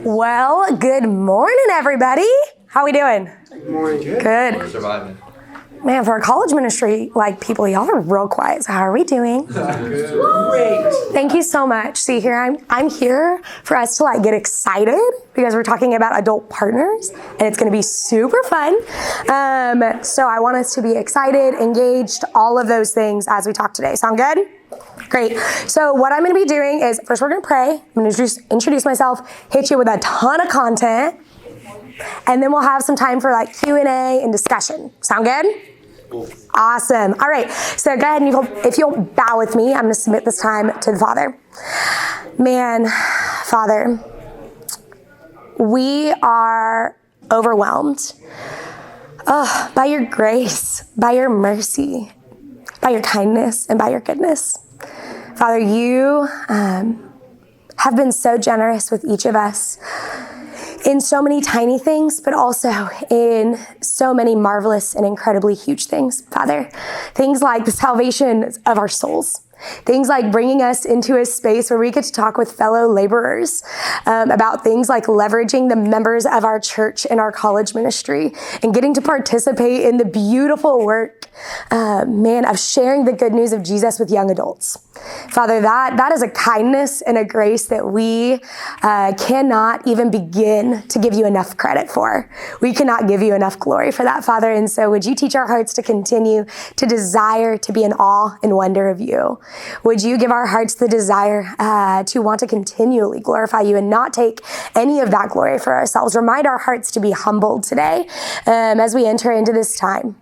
Well, good morning, everybody. How we doing? Good morning. Good. We're surviving. Man, for a college ministry, people, y'all are real quiet. So how are we doing? Great. Thank you so much. See here, I'm here for us to get excited because we're talking about adult partners and it's going to be super fun. So I want us to be excited, engaged, all of those things as we talk today. Sound good? Great. So what I'm going to be doing is first we're going to pray. I'm going to introduce myself, hit you with a ton of content, and then we'll have some time for Q&A and discussion. Sound good? Awesome. All right. So go ahead and if you'll bow with me, I'm going to submit this time to the Father. Man, Father, we are overwhelmed by your grace, by your mercy, by your kindness, and by your goodness. Father, you have been so generous with each of us in so many tiny things, but also in so many marvelous and incredibly huge things, Father. Things like the salvation of our souls. Things like bringing us into a space where we get to talk with fellow laborers about things like leveraging the members of our church in our college ministry and getting to participate in the beautiful work, of sharing the good news of Jesus with young adults. Father, that is a kindness and a grace that we cannot even begin to give you enough credit for. We cannot give you enough glory for that, Father. And so would you teach our hearts to continue to desire to be in awe and wonder of you? Would you give our hearts the desire to want to continually glorify you and not take any of that glory for ourselves? Remind our hearts to be humbled today as we enter into this time.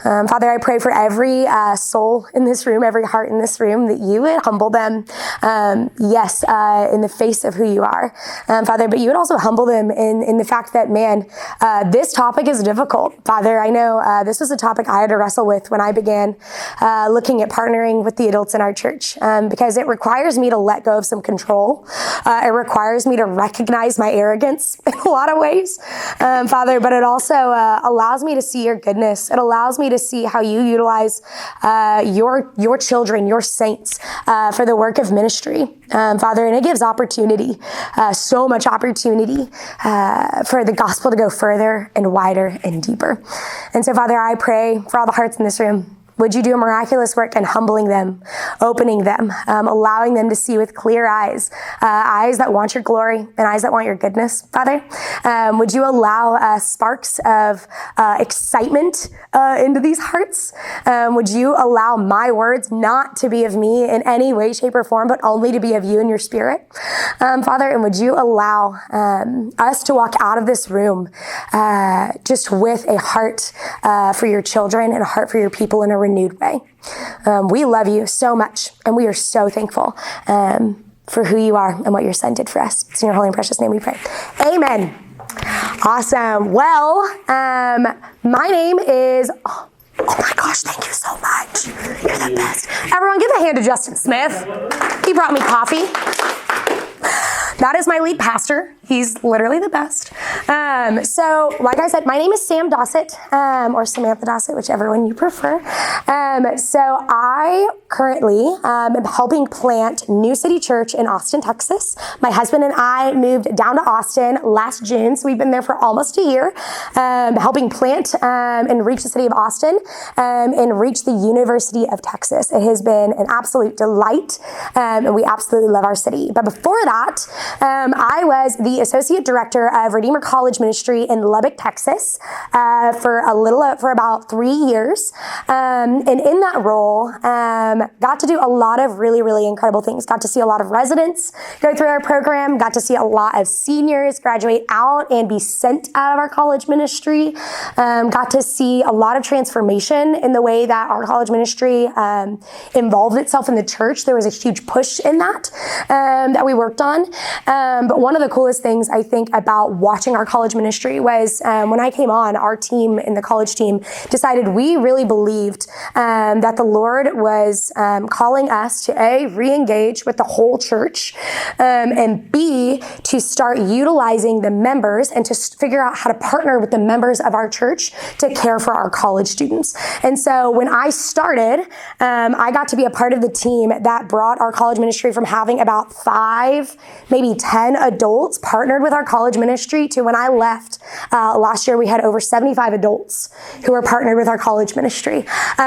Father, I pray for every soul in this room, every heart in this room, that you would humble them, in the face of who you are, Father, but you would also humble them in the fact that, this topic is difficult. Father, I know this was a topic I had to wrestle with when I began looking at partnering with the adults in our church, because it requires me to let go of some control. It requires me to recognize my arrogance in a lot of ways, Father, but it also allows me to see your goodness. It allows me to see how you utilize your children, your saints, for the work of ministry, Father, and it gives opportunity, so much opportunity for the gospel to go further and wider and deeper. And so, Father, I pray for all the hearts in this room. Would you do a miraculous work in humbling them, opening them, allowing them to see with clear eyes, eyes that want your glory and eyes that want your goodness, Father? Would you allow sparks of excitement into these hearts? Would you allow my words not to be of me in any way, shape, or form, but only to be of you and your Spirit, Father? And would you allow us to walk out of this room just with a heart for your children and a heart for your people in a renewed way. We love you so much, and we are so thankful for who you are and what your Son did for us. It's in your holy and precious name we pray. Amen. Awesome. Well, my name is... Oh my gosh, thank you so much. You're the best. Everyone give a hand to Justin Smith. He brought me coffee. That is my lead pastor. He's literally the best. So, like I said, my name is Sam Dossett, or Samantha Dossett, whichever one you prefer. So I currently am helping plant New City Church in Austin, Texas. My husband and I moved down to Austin last June, so we've been there for almost a year, helping plant and reach the city of Austin and reach the University of Texas. It has been an absolute delight, and we absolutely love our city. But before that, I was the Associate Director of Redeemer College Ministry in Lubbock, Texas, for about 3 years. And in that role, got to do a lot of really, really incredible things. Got to see a lot of residents go through our program, got to see a lot of seniors graduate out and be sent out of our college ministry, got to see a lot of transformation in the way that our college ministry involved itself in the church. There was a huge push in that we worked on. But one of the coolest things I think about watching our college ministry was when I came on, our team in the college team decided we really believed that the Lord was calling us to A, re-engage with the whole church, and B, to start utilizing the members and to figure out how to partner with the members of our church to care for our college students. And so when I started, I got to be a part of the team that brought our college ministry from having about 5, maybe maybe 10 adults partnered with our college ministry to when I left last year, we had over 75 adults who were partnered with our college ministry.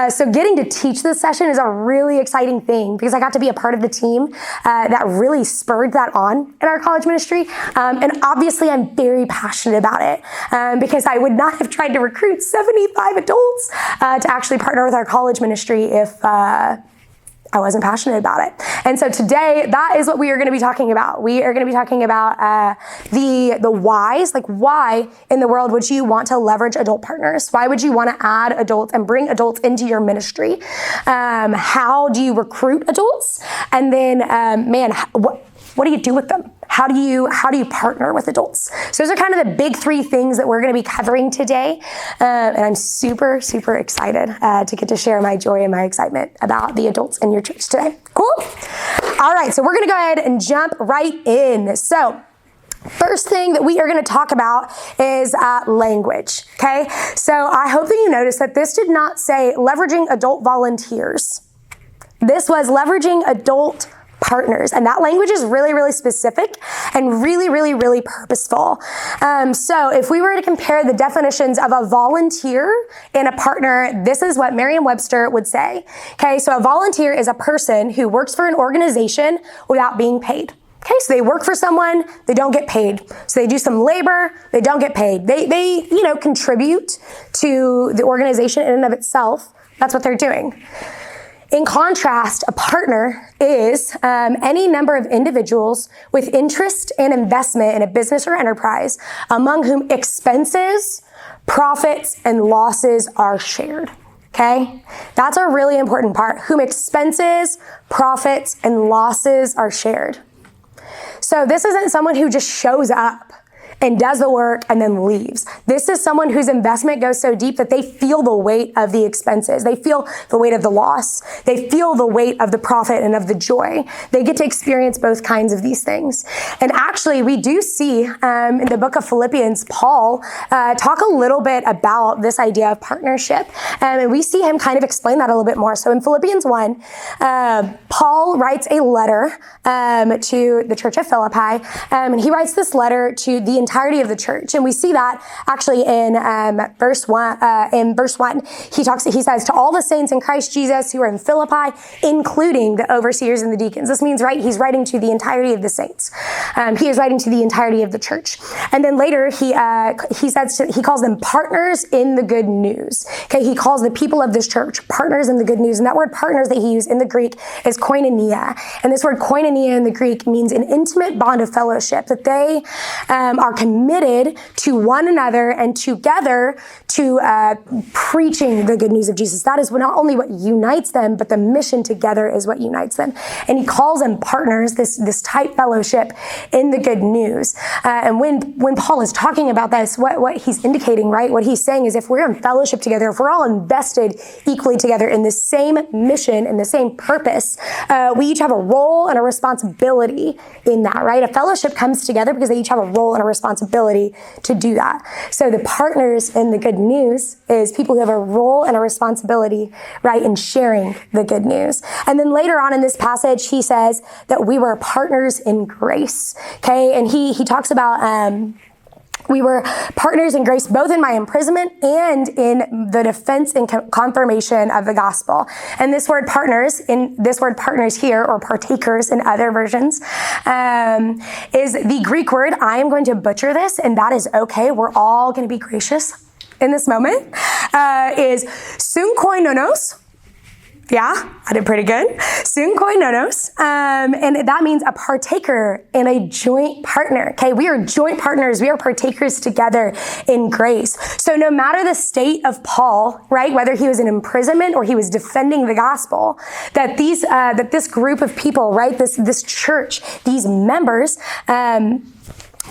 So getting to teach this session is a really exciting thing because I got to be a part of the team that really spurred that on in our college ministry. And obviously I'm very passionate about it because I would not have tried to recruit 75 adults to actually partner with our college ministry if I wasn't passionate about it. And so today, that is what we are going to be talking about. We are going to be talking about the whys, like why in the world would you want to leverage adult partners? Why would you want to add adults and bring adults into your ministry? How do you recruit adults? And then, what do you do with them? How do you partner with adults? So those are kind of the big three things that we're going to be covering today. And I'm super, super excited to get to share my joy and my excitement about the adults in your church today. Cool? All right, so we're going to go ahead and jump right in. So first thing that we are going to talk about is language, okay? So I hope that you noticed that this did not say leveraging adult volunteers. This was leveraging adult partners. And that language is really, really specific and really, really, really purposeful. So if we were to compare the definitions of a volunteer and a partner, this is what Merriam-Webster would say. Okay, so a volunteer is a person who works for an organization without being paid. Okay, so they work for someone, they don't get paid. So they do some labor, they don't get paid. They contribute to the organization in and of itself. That's what they're doing. In contrast, a partner is any number of individuals with interest and investment in a business or enterprise among whom expenses, profits, and losses are shared. Okay? That's a really important part. Whom expenses, profits, and losses are shared. So this isn't someone who just shows up and does the work and then leaves. This is someone whose investment goes so deep that they feel the weight of the expenses. They feel the weight of the loss. They feel the weight of the profit and of the joy. They get to experience both kinds of these things. And actually, we do see in the book of Philippians, Paul talk a little bit about this idea of partnership. And we see him kind of explain that a little bit more. So in Philippians 1, Paul writes a letter to the church of Philippi. And he writes this letter to the entirety of the church. And we see that actually in verse 1. He says, to all the saints in Christ Jesus who are in Philippi, including the overseers and the deacons. This means, right, he's writing to the entirety of the saints. He is writing to the entirety of the church. And then later he calls them partners in the good news. Okay, he calls the people of this church partners in the good news. And that word partners that he used in the Greek is koinonia. And this word koinonia in the Greek means an intimate bond of fellowship, that they are committed to one another and together to preaching the good news of Jesus. That is not only what unites them, but the mission together is what unites them. And he calls them partners, this tight fellowship in the good news. And when Paul is talking about this, what he's indicating, right, what he's saying is if we're in fellowship together, if we're all invested equally together in the same mission and the same purpose, we each have a role and a responsibility in that, right? A fellowship comes together because they each have a role and a responsibility to do that. So the partners in the good news is people who have a role and a responsibility, right, in sharing the good news. And then later on in this passage, he says that we were partners in grace. Okay, and he talks about we were partners in grace, both in my imprisonment and in the defense and confirmation of the gospel. And this word partners here, or partakers in other versions, is the Greek word. I am going to butcher this, and that is okay. We're all going to be gracious in this moment. Is synkoinonos. Yeah, I did pretty good. Synkoinonos. And that means a partaker and a joint partner. Okay, we are joint partners. We are partakers together in grace. So no matter the state of Paul, right, whether he was in imprisonment or he was defending the gospel, that this group of people, right, this church, these members,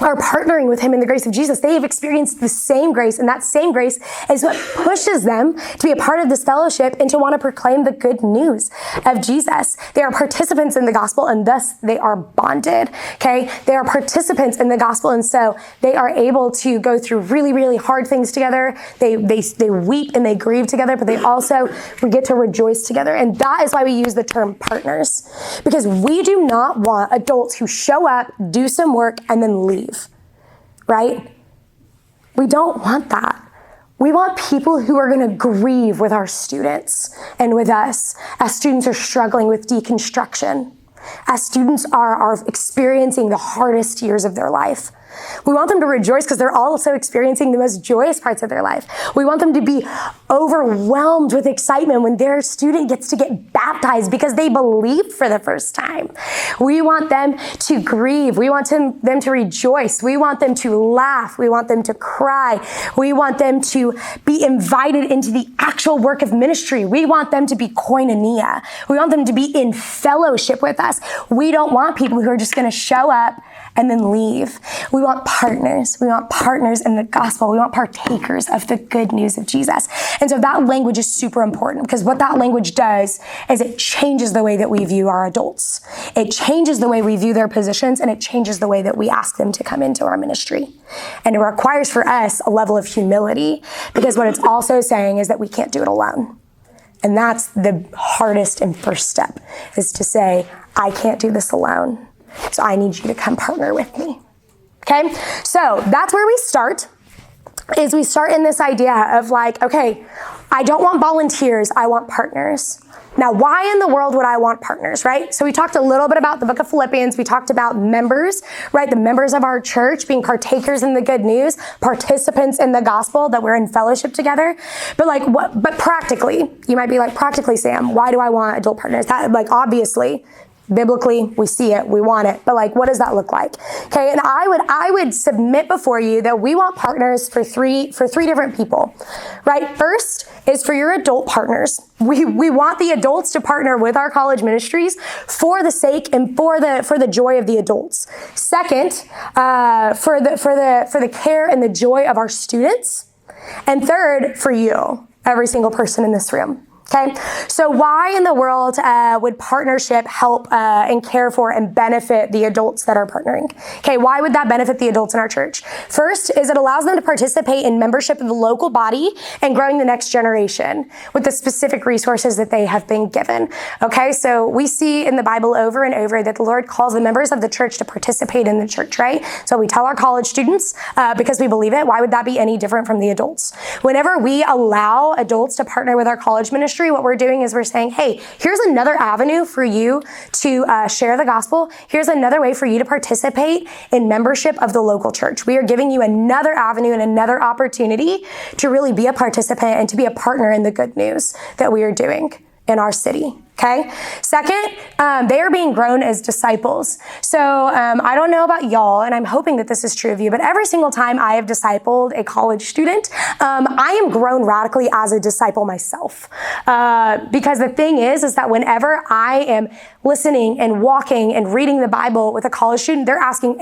are partnering with him in the grace of Jesus. They have experienced the same grace, and that same grace is what pushes them to be a part of this fellowship and to want to proclaim the good news of Jesus. They are participants in the gospel, and thus they are bonded, okay? They are participants in the gospel, and so they are able to go through really, really hard things together. They weep and they grieve together, but they also get to rejoice together, and that is why we use the term partners, because we do not want adults who show up, do some work, and then leave. Right? We don't want that. We want people who are going to grieve with our students and with us as students are struggling with deconstruction, as students are experiencing the hardest years of their life. We want them to rejoice because they're also experiencing the most joyous parts of their life. We want them to be overwhelmed with excitement when their student gets to get baptized because they believed for the first time. We want them to grieve. We want them to rejoice. We want them to laugh. We want them to cry. We want them to be invited into the actual work of ministry. We want them to be koinonia. We want them to be in fellowship with us. We don't want people who are just going to show up and then leave. We want partners. We want partners in the gospel. We want partakers of the good news of Jesus. And so that language is super important, because what that language does is it changes the way that we view our adults. It changes the way we view their positions, and it changes the way that we ask them to come into our ministry. And it requires for us a level of humility, because what it's also saying is that we can't do it alone. And that's the hardest and first step, is to say, I can't do this alone. So I need you to come partner with me. Okay? So that's where we start, is we start in this idea of like, okay, I don't want volunteers, I want partners. Now, why in the world would I want partners, right? So we talked a little bit about the book of Philippians. We talked about members, right? The members of our church being partakers in the good news, participants in the gospel, that we're in fellowship together. But like, what? But practically, you might be like, practically, Sam, why do I want adult partners? That, like, obviously, biblically, we see it, we want it, but like, what does that look like? Okay, and I would submit before you that we want partners for three different people, right? First is for your adult partners. We want the adults to partner with our college ministries for the sake and for the joy of the adults. Second, for the care and the joy of our students. And third, for you, every single person in this room. Okay, so why in the world would partnership help and care for and benefit the adults that are partnering? Okay, why would that benefit the adults in our church? First is it allows them to participate in membership of the local body and growing the next generation with the specific resources that they have been given. Okay, so we see in the Bible over and over that the Lord calls the members of the church to participate in the church, right? So we tell our college students because we believe it. Why would that be any different from the adults? Whenever we allow adults to partner with our college ministry, what we're doing is we're saying, hey, here's another avenue for you to share the gospel. Here's another way for you to participate in membership of the local church. We are giving you another avenue and another opportunity to really be a participant and to be a partner in the good news that we are doing in our city. Okay. Second, they are being grown as disciples. So I don't know about y'all, and I'm hoping that this is true of you, but every single time I have discipled a college student, I am grown radically as a disciple myself. Because the thing is that whenever I am listening and walking and reading the Bible with a college student, they're asking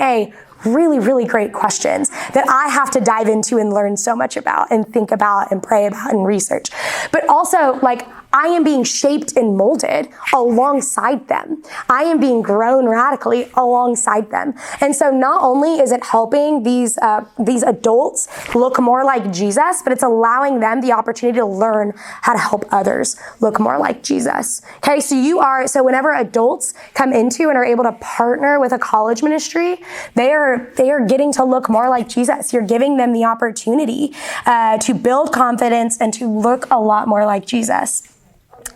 really, really great questions that I have to dive into and learn so much about and think about and pray about and research. But also, like, I am being shaped and molded alongside them. I am being grown radically alongside them. And so not only is it helping these adults look more like Jesus, but it's allowing them the opportunity to learn how to help others look more like Jesus. Okay, so whenever adults come into and are able to partner with a college ministry, they are getting to look more like Jesus. You're giving them the opportunity to build confidence and to look a lot more like Jesus.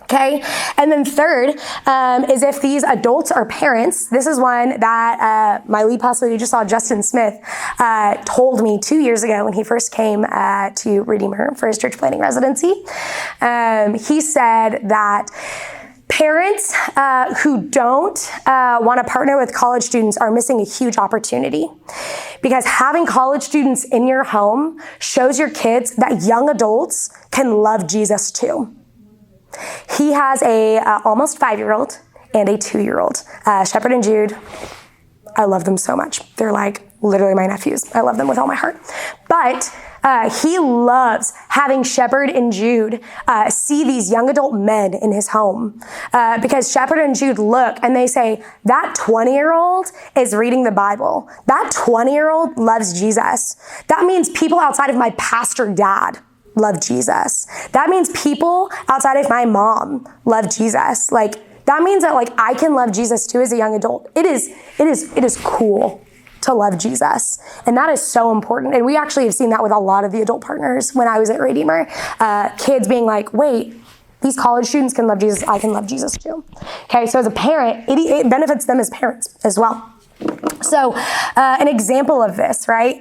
Okay, and then third is if these adults are parents. This is one that my lead pastor you just saw, Justin Smith, told me 2 years ago when he first came to Redeemer for his church planting residency. He said that parents who don't want to partner with college students are missing a huge opportunity, because having college students in your home shows your kids that young adults can love Jesus too. He has a almost 5-year-old and a 2-year-old, Shepherd and Jude. I love them so much. They're like literally my nephews. I love them with all my heart. But he loves having Shepherd and Jude see these young adult men in his home because Shepherd and Jude look and they say, that 20-year-old is reading the Bible. That 20-year-old loves Jesus. That means people outside of my pastor dad love Jesus. That means people outside of my mom love Jesus. Like, that means that like I can love Jesus too as a young adult. It is cool to love Jesus. And that is so important. And we actually have seen that with a lot of the adult partners when I was at Redeemer. Kids being like, wait, these college students can love Jesus. I can love Jesus too. Okay, so as a parent, it benefits them as parents as well. So an example of this, right?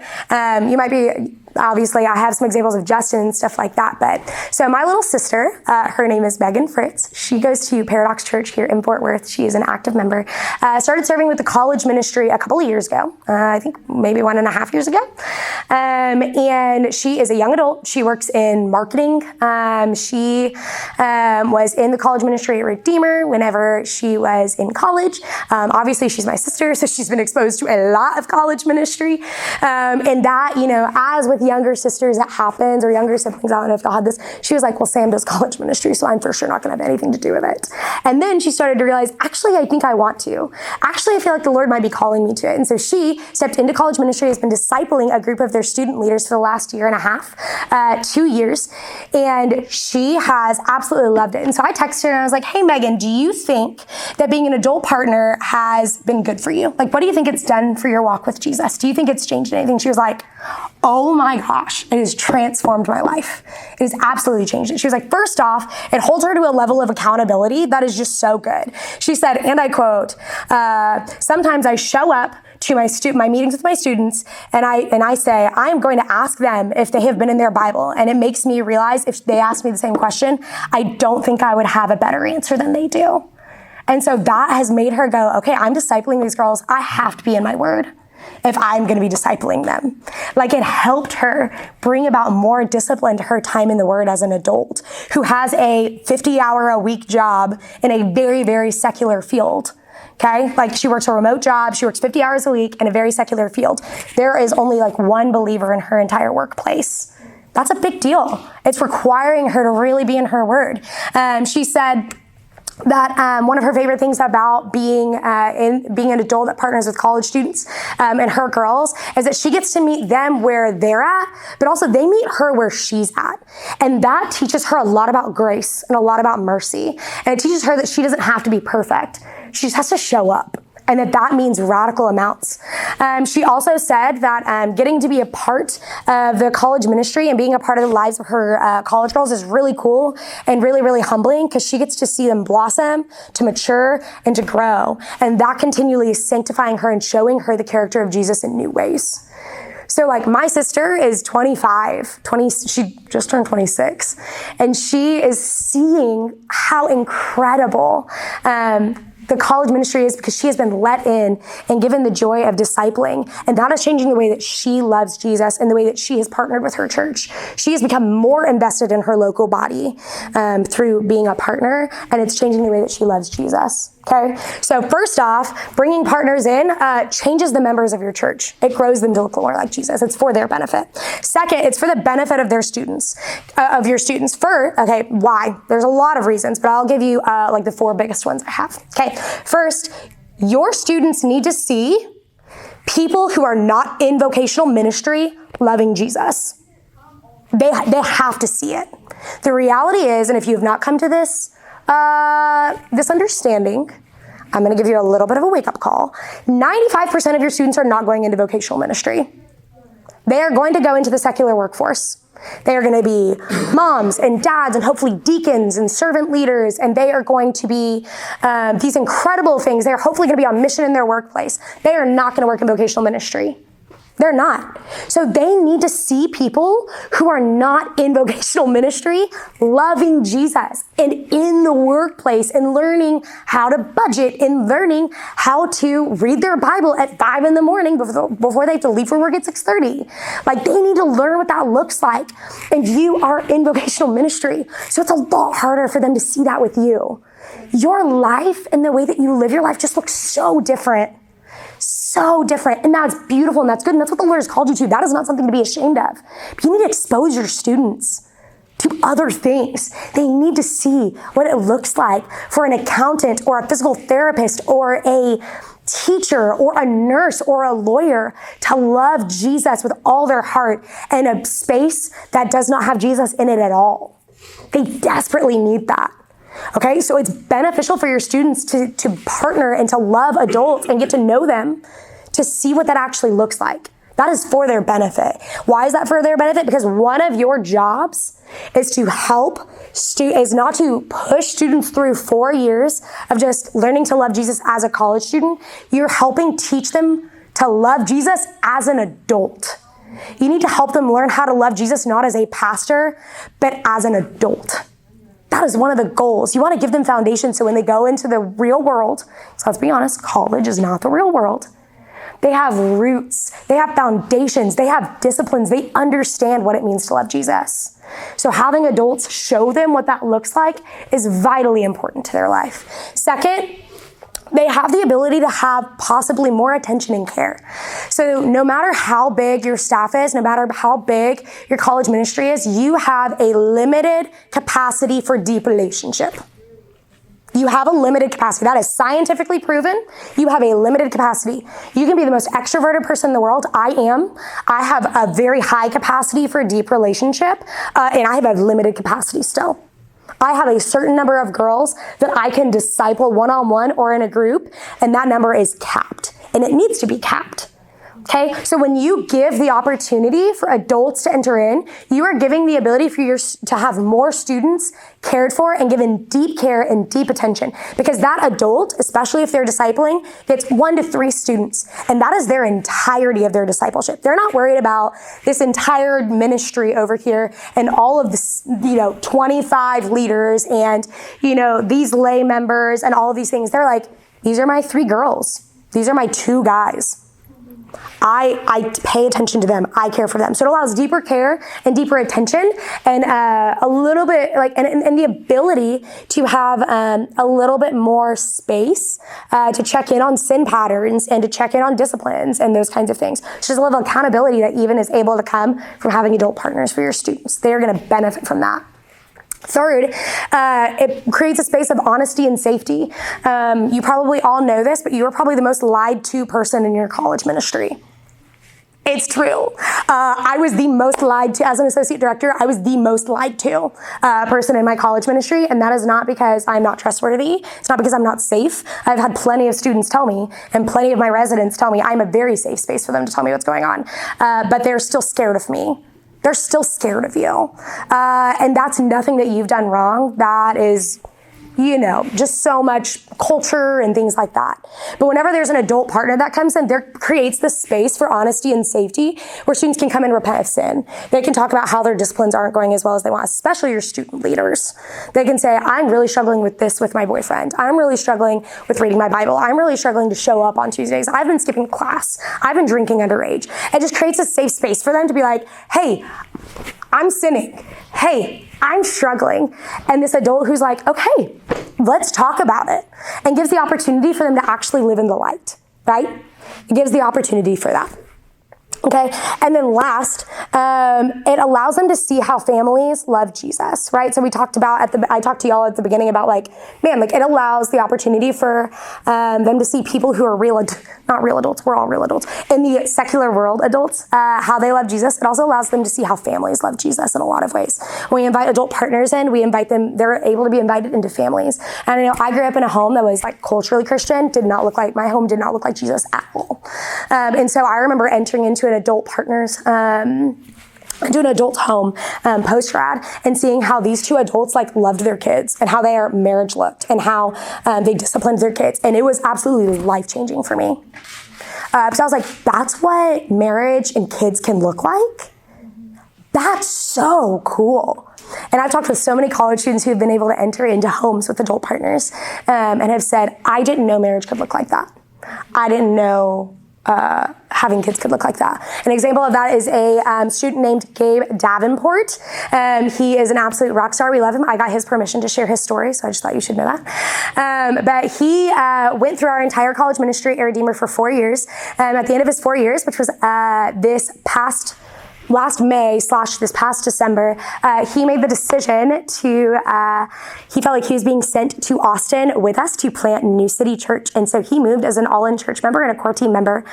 You might be, obviously I have some examples of Justin and stuff like that, but so my little sister, her name is Megan Fritz. She goes to Paradox Church here in Fort Worth. She is an active member. Started serving with the college ministry a couple of years ago. I think maybe 1.5 years ago. And she is a young adult. She works in marketing. She was in the college ministry at Redeemer whenever she was in college. Obviously she's my sister, so she's been exposed to a lot of college ministry. And that, you know, as with younger sisters that happens, or younger siblings, I don't know if y'all had this, she was like, well, Sam does college ministry, so I'm for sure not going to have anything to do with it. And then she started to realize, actually, I think I want to. Actually, I feel like the Lord might be calling me to it. And so she stepped into college ministry, has been discipling a group of their student leaders for the last 1.5 years, 2 years, and she has absolutely loved it. And so I texted her and I was like, hey, Megan, do you think that being an adult partner has been good for you? Like, what do you think it's done for your walk with Jesus? Do you think it's changed anything? She was like, oh my gosh, it has transformed my life. It has absolutely changed it. She was like, first off, it holds her to a level of accountability that is just so good. She said, and I quote, sometimes I show up to my meetings with my students and I say, I am going to ask them if they have been in their Bible. And it makes me realize if they ask me the same question, I don't think I would have a better answer than they do. And so that has made her go, okay, I'm discipling these girls. I have to be in my word if I'm going to be discipling them. Like, it helped her bring about more discipline to her time in the Word as an adult who has a 50-hour-a-week job in a very, very secular field. Okay? Like, she works a remote job. She works 50 hours a week in a very secular field. There is only like one believer in her entire workplace. That's a big deal. It's requiring her to really be in her Word. She said that one of her favorite things about being an adult that partners with college students and her girls is that she gets to meet them where they're at, but also they meet her where she's at. And that teaches her a lot about grace and a lot about mercy. And it teaches her that she doesn't have to be perfect. She just has to show up. And that means radical amounts. She also said that getting to be a part of the college ministry and being a part of the lives of her college girls is really cool and really, really humbling because she gets to see them blossom, to mature, and to grow. And that continually is sanctifying her and showing her the character of Jesus in new ways. So like my sister is 25, she just turned 26, and she is seeing how incredible the college ministry is because she has been let in and given the joy of discipling. And that is changing the way that she loves Jesus and the way that she has partnered with her church. She has become more invested in her local body through being a partner, and it's changing the way that she loves Jesus. Okay, so first off, bringing partners in changes the members of your church. It grows them to look more like Jesus. It's for their benefit. Second, it's for the benefit of their students, of your students. Okay, why? There's a lot of reasons, but I'll give you like the 4 biggest ones I have. Okay, first, your students need to see people who are not in vocational ministry loving Jesus. They have to see it. The reality is, and if you have not come to this understanding, I'm going to give you a little bit of a wake-up call. 95% of your students are not going into vocational ministry. They are going to go into the secular workforce. They are going to be moms and dads and hopefully deacons and servant leaders, and they are going to be these incredible things. They are hopefully going to be on mission in their workplace. They are not going to work in vocational ministry. They're not. So they need to see people who are not in vocational ministry loving Jesus and in the workplace and learning how to budget and learning how to read their Bible at 5 a.m. before they have to leave for work at 6:30. Like, they need to learn what that looks like. And you are in vocational ministry. So it's a lot harder for them to see that with you. Your life and the way that you live your life just looks so different. So so different, and that's beautiful, and that's good, and that's what the Lord has called you to. That is not something to be ashamed of. But you need to expose your students to other things. They need to see what it looks like for an accountant or a physical therapist or a teacher or a nurse or a lawyer to love Jesus with all their heart in a space that does not have Jesus in it at all. They desperately need that. Okay, so it's beneficial for your students to partner and to love adults and get to know them, to see what that actually looks like. That is for their benefit. Why is that for their benefit? Because one of your jobs is to help is not to push students through 4 years of just learning to love Jesus as a college student. You're helping teach them to love Jesus as an adult. You need to help them learn how to love Jesus not as a pastor, but as an adult. That is one of the goals. You want to give them foundation so when they go into the real world, so let's be honest, college is not the real world. They have roots, they have foundations, they have disciplines, they understand what it means to love Jesus. So having adults show them what that looks like is vitally important to their life. Second, they have the ability to have possibly more attention and care. So no matter how big your staff is, no matter how big your college ministry is, you have a limited capacity for deep relationship. You have a limited capacity. That is scientifically proven. You have a limited capacity. You can be the most extroverted person in the world. I am. I have a very high capacity for deep relationship, and I have a limited capacity still. I have a certain number of girls that I can disciple one-on-one or in a group, and that number is capped, and it needs to be capped. Okay, so when you give the opportunity for adults to enter in, you are giving the ability for to have more students cared for and given deep care and deep attention. Because that adult, especially if they're discipling, gets 1 to 3 students, and that is their entirety of their discipleship. They're not worried about this entire ministry over here and all of this, 25 leaders and, these lay members and all of these things. They're like, these are my 3 girls. These are my 2 guys. I pay attention to them. I care for them. So it allows deeper care and deeper attention and a little bit and the ability to have a little bit more space to check in on sin patterns and to check in on disciplines and those kinds of things. So there's a level of accountability that even is able to come from having adult partners for your students. They're going to benefit from that. Third, it creates a space of honesty and safety. You probably all know this, but you are probably the most lied to person in your college ministry. It's true. I was the most lied to, as an associate director, I was the most lied to person in my college ministry, and that is not because I'm not trustworthy. It's not because I'm not safe. I've had plenty of students tell me, and plenty of my residents tell me, I'm a very safe space for them to tell me what's going on, but they're still scared of me. They're still scared of you. And that's nothing that you've done wrong. That is, just so much culture and things like that. But whenever there's an adult partner that comes in, there creates this space for honesty and safety where students can come and repent of sin. They can talk about how their disciplines aren't going as well as they want, especially your student leaders. They can say, I'm really struggling with this with my boyfriend. I'm really struggling with reading my Bible. I'm really struggling to show up on Tuesdays. I've been skipping class. I've been drinking underage. It just creates a safe space for them to be like, hey, I'm sinning. Hey, I'm struggling. And this adult who's like, okay, let's talk about it. And gives the opportunity for them to actually live in the light, right? It gives the opportunity for that. Okay, and then last, it allows them to see how families love Jesus, right? So we talked about I talked to y'all at the beginning about it allows the opportunity for them to see people who are not real adults, we're all real adults, in the secular world adults, how they love Jesus. It also allows them to see how families love Jesus in a lot of ways. When we invite adult partners in, we invite them, they're able to be invited into families. And I know I grew up in a home that was culturally Christian, my home did not look like Jesus at all. And so I remember entering into an adult partners, to an adult home post-grad and seeing how these 2 adults loved their kids and how their marriage looked and how they disciplined their kids. And it was absolutely life-changing for me. So I was like, that's what marriage and kids can look like? That's so cool. And I've talked with so many college students who have been able to enter into homes with adult partners and have said, I didn't know marriage could look like that. I didn't know having kids could look like that. An example of that is a student named Gabe Davenport. He is an absolute rock star. We love him. I got his permission to share his story, so I just thought you should know that. But he went through our entire college ministry at Redeemer for 4 years. At the end of his 4 years, which was last May / this past December, he made the decision to, he felt like he was being sent to Austin with us to plant New City Church. And so he moved as an all-in church member and a core team member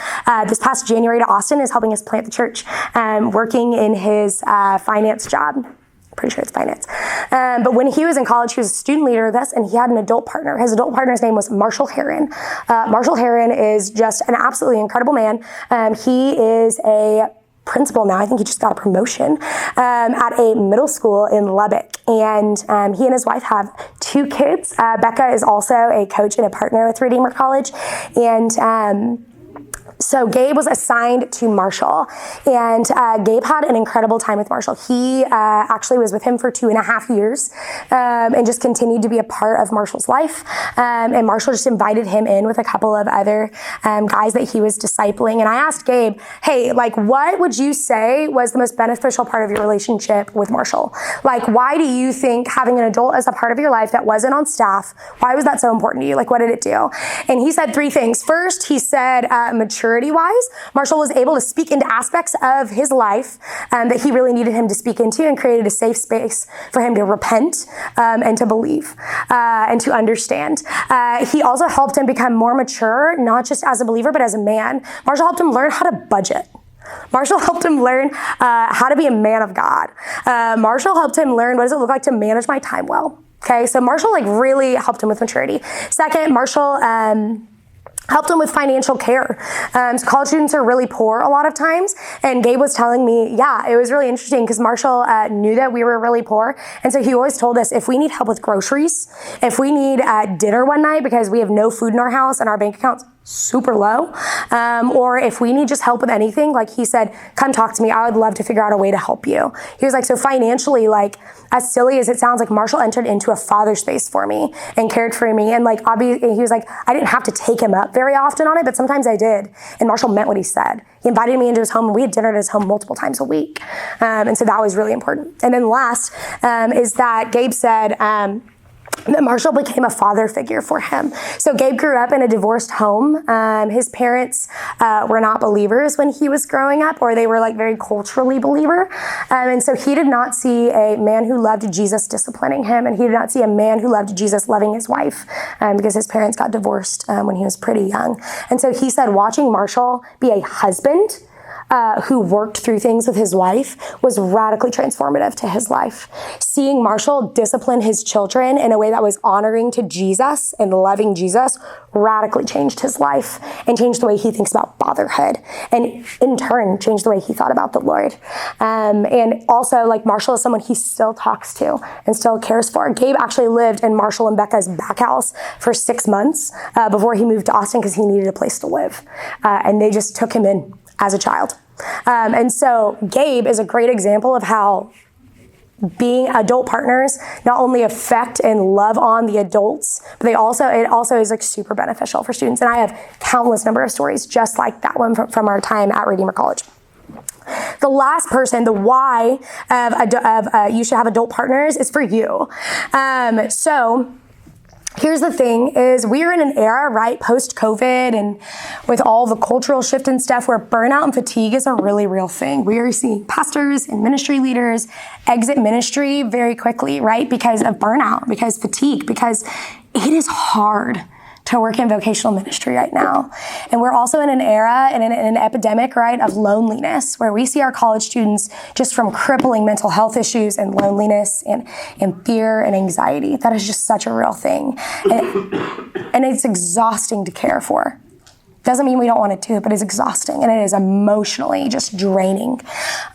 this past January to Austin, is helping us plant the church, working in his finance job. Pretty sure it's finance. But when he was in college, he was a student leader with us, and he had an adult partner. His adult partner's name was Marshall Herron. Marshall Herron is just an absolutely incredible man. He is a principal now. I think he just got a promotion at a middle school in Lubbock. And he and his wife have 2 kids. Becca is also a coach and a partner with Redeemer College. And so Gabe was assigned to Marshall, and Gabe had an incredible time with Marshall. He actually was with him for 2.5 years and just continued to be a part of Marshall's life. And Marshall just invited him in with a couple of other guys that he was discipling. And I asked Gabe, hey, like, what would you say was the most beneficial part of your relationship with Marshall? Like, why do you think having an adult as a part of your life that wasn't on staff, why was that so important to you? Like, what did it do? And he said 3 things. First, he said maturity-wise, Marshall was able to speak into aspects of his life that he really needed him to speak into, and created a safe space for him to repent and to believe and to understand. He also helped him become more mature, not just as a believer, but as a man. Marshall helped him learn how to budget. Marshall helped him learn how to be a man of God. Marshall helped him learn, what does it look like to manage my time well? Okay, so Marshall really helped him with maturity. Second, Marshall helped him with financial care. So college students are really poor a lot of times. And Gabe was telling me, yeah, it was really interesting because Marshall knew that we were really poor. And so he always told us, if we need help with groceries, if we need dinner one night because we have no food in our house and our bank account's super low, or if we need just help with anything, like he said, come talk to me. I would love to figure out a way to help you. He was like, so financially, like, as silly as it sounds, like Marshall entered into a father space for me and cared for me. And like, obviously, he was like, I didn't have to take him up very often on it, but sometimes I did. And Marshall meant what he said. He invited me into his home, and we had dinner at his home multiple times a week. And so that was really important. And then last is that Gabe said, that Marshall became a father figure for him. So Gabe grew up in a divorced home. His parents were not believers when he was growing up, or they were like very culturally believer. And so he did not see a man who loved Jesus disciplining him, and he did not see a man who loved Jesus loving his wife because his parents got divorced when he was pretty young. And so he said watching Marshall be a husband who worked through things with his wife was radically transformative to his life. Seeing Marshall discipline his children in a way that was honoring to Jesus and loving Jesus radically changed his life and changed the way he thinks about fatherhood, and in turn changed the way he thought about the Lord. And also, like, Marshall is someone he still talks to and still cares for. Gabe actually lived in Marshall and Becca's back house for 6 months before he moved to Austin because he needed a place to live. And they just took him in as a child. And so Gabe is a great example of how being adult partners not only affect and love on the adults, but it also is like super beneficial for students. And I have countless number of stories just like that one from our time at Redeemer College. The last person, the why of you should have adult partners is for you. So here's the thing is we are in an era, right, post-COVID and with all the cultural shift and stuff where burnout and fatigue is a really real thing. We are seeing pastors and ministry leaders exit ministry very quickly, right, because of burnout, because fatigue, because it is hard to work in vocational ministry right now. And we're also in an era and in an epidemic, right, of loneliness, where we see our college students just from crippling mental health issues and loneliness and fear and anxiety. That is just such a real thing. And it's exhausting to care for. Doesn't mean we don't want to do it, but it's exhausting, and it is emotionally just draining.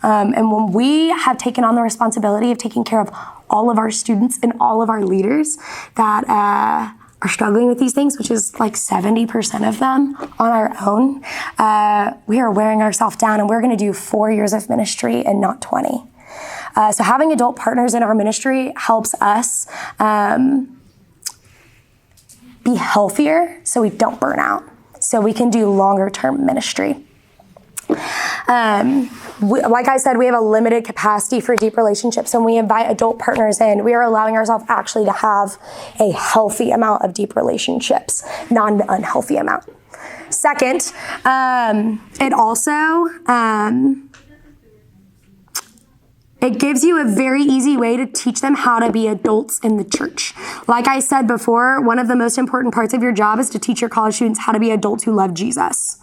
And when we have taken on the responsibility of taking care of all of our students and all of our leaders that are struggling with these things, which is like 70% of them on our own, we are wearing ourselves down, and we're going to do 4 years of ministry and not 20. So having adult partners in our ministry helps us be healthier so we don't burn out. so we can do longer term ministry. Like I said, we have a limited capacity for deep relationships. When we invite adult partners in, we are allowing ourselves actually to have a healthy amount of deep relationships, not an unhealthy amount. Second, it also, it gives you a very easy way to teach them how to be adults in the church. Like I said before, one of the most important parts of your job is to teach your college students how to be adults who love Jesus.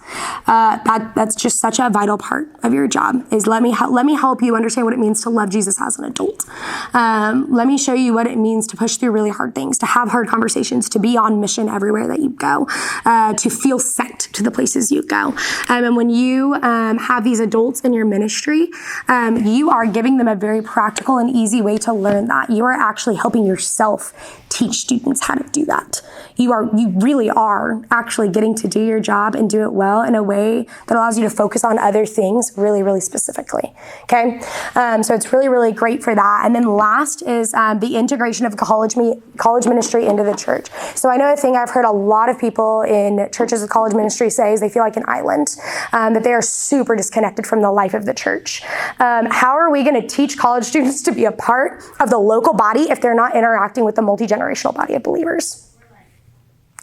That's just such a vital part of your job, is let me help you understand what it means to love Jesus as an adult. Let me show you what it means to push through really hard things, to have hard conversations, to be on mission everywhere that you go, to feel sent to the places you go. And when you have these adults in your ministry, you are giving them a very practical and easy way to learn that. You are actually helping yourself teach students how to do that. You really are actually getting to do your job and do it well in a way that allows you to focus on other things really, really specifically. Okay? So it's really, really great for that. And then last is the integration of college ministry into the church. So I know a thing I've heard a lot of people in churches with college ministry say is they feel like an island, that they are super disconnected from the life of the church. How are we going to teach college students to be a part of the local body if they're not interacting with the multi-generational body of believers?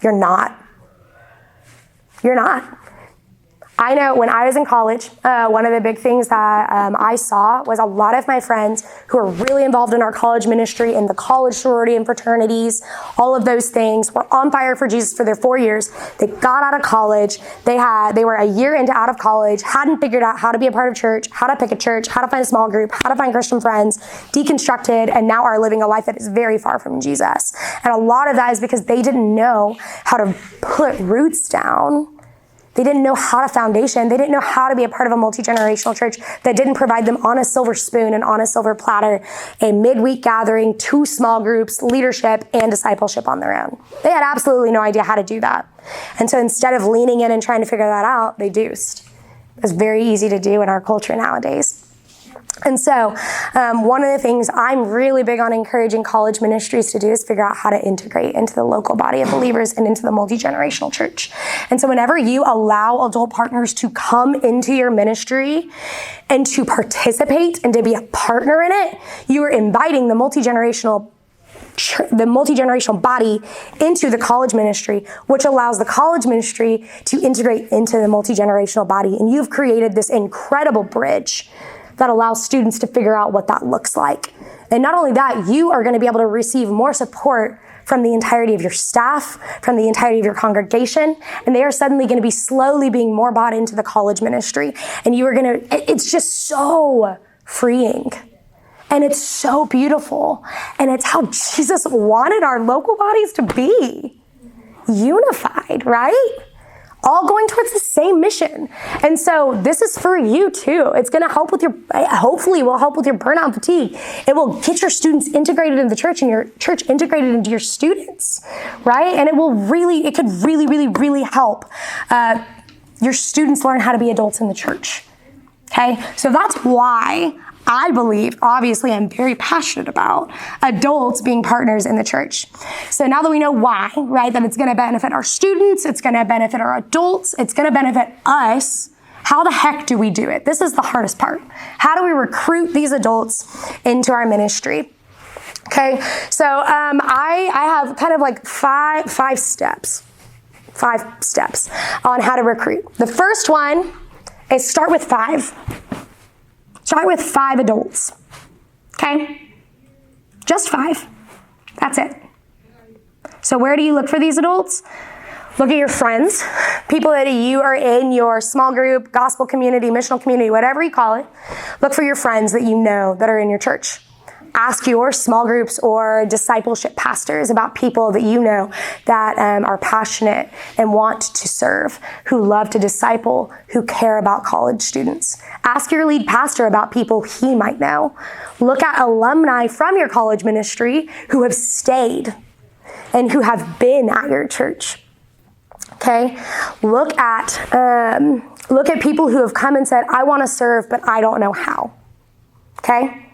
You're not. You're not. I know when I was in college, one of the big things that I saw was a lot of my friends who were really involved in our college ministry, in the college sorority and fraternities, all of those things, were on fire for Jesus for their 4 years. They got out of college. They were a year out of college, hadn't figured out how to be a part of church, how to pick a church, how to find a small group, how to find Christian friends, deconstructed, and now are living a life that is very far from Jesus. And a lot of that is because they didn't know how to put roots down. They didn't know how to foundation. They didn't know how to be a part of a multi-generational church that didn't provide them on a silver spoon and on a silver platter a midweek gathering, 2 small groups, leadership, and discipleship on their own. They had absolutely no idea how to do that. And so instead of leaning in and trying to figure that out, they deuced. It's very easy to do in our culture nowadays. And so one of the things I'm really big on encouraging college ministries to do is figure out how to integrate into the local body of believers and into the multi-generational church. And so whenever you allow adult partners to come into your ministry and to participate and to be a partner in it, you are inviting the multi-generational body into the college ministry, which allows the college ministry to integrate into the multi-generational body. And you've created this incredible bridge that allows students to figure out what that looks like. And not only that, you are going to be able to receive more support from the entirety of your staff, from the entirety of your congregation, and they are suddenly going to be slowly being more bought into the college ministry. And you are going to, it's just so freeing. And it's so beautiful. And it's how Jesus wanted our local bodies to be. Unified, right? All going towards the same mission. And so this is for you too. It's going to help with hopefully will help with your burnout and fatigue. It will get your students integrated in the church and your church integrated into your students, right? And it could really help your students learn how to be adults in the church. Okay. So that's why I believe, obviously, I'm very passionate about adults being partners in the church. So now that we know why, right, that it's going to benefit our students, it's going to benefit our adults, it's going to benefit us, how the heck do we do it? This is the hardest part. How do we recruit these adults into our ministry? Okay, so I have kind of like five steps on how to recruit. The first one is start with 5. Start with 5 adults, okay? Just 5. That's it. So where do you look for these adults? Look at your friends, people that you are in your small group, gospel community, missional community, whatever you call it. Look for your friends that you know that are in your church. Ask your small groups or discipleship pastors about people that you know that are passionate and want to serve, who love to disciple, who care about college students. Ask your lead pastor about people he might know. Look at alumni from your college ministry who have stayed and who have been at your church. Okay? Look at people who have come and said, I want to serve, but I don't know how. Okay?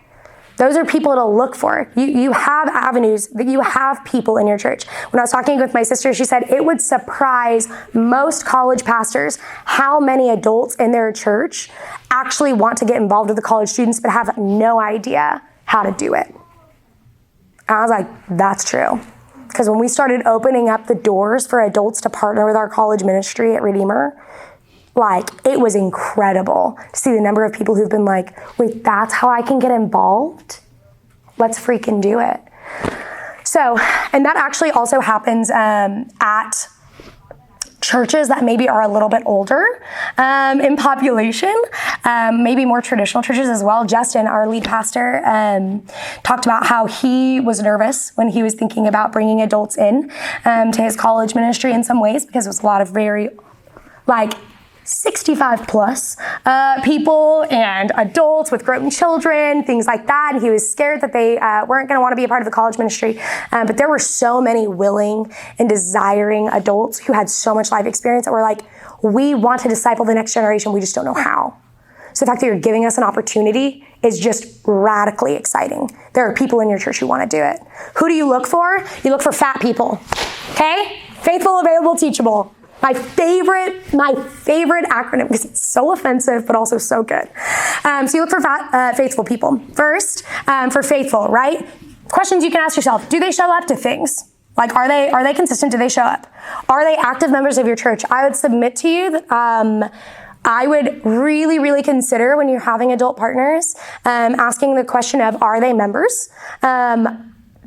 Those are people to look for. You have avenues, that you have people in your church. When I was talking with my sister, she said it would surprise most college pastors how many adults in their church actually want to get involved with the college students but have no idea how to do it. And I was like, that's true. Because when we started opening up the doors for adults to partner with our college ministry at Redeemer, like, it was incredible to see the number of people who've been like, wait, that's how I can get involved? Let's freaking do it. So, and that actually also happens at churches that maybe are a little bit older in population, maybe more traditional churches as well. Justin, our lead pastor, talked about how he was nervous when he was thinking about bringing adults in to his college ministry in some ways, because it was a lot of very, like, 65 plus people and adults with grown children, things like that. And he was scared that they weren't going to want to be a part of the college ministry. But there were so many willing and desiring adults who had so much life experience that were like, we want to disciple the next generation. We just don't know how. So the fact that you're giving us an opportunity is just radically exciting. There are people in your church who want to do it. Who do you look for? You look for fat people. Okay? Faithful, available, teachable. My favorite acronym, because it's so offensive, but also so good. So you look for faithful people. First, for faithful, right? Questions you can ask yourself: do they show up to things? Like, are they consistent? Do they show up? Are they active members of your church? I would submit to you that I would really, really consider, when you're having adult partners, asking the question of, are they members?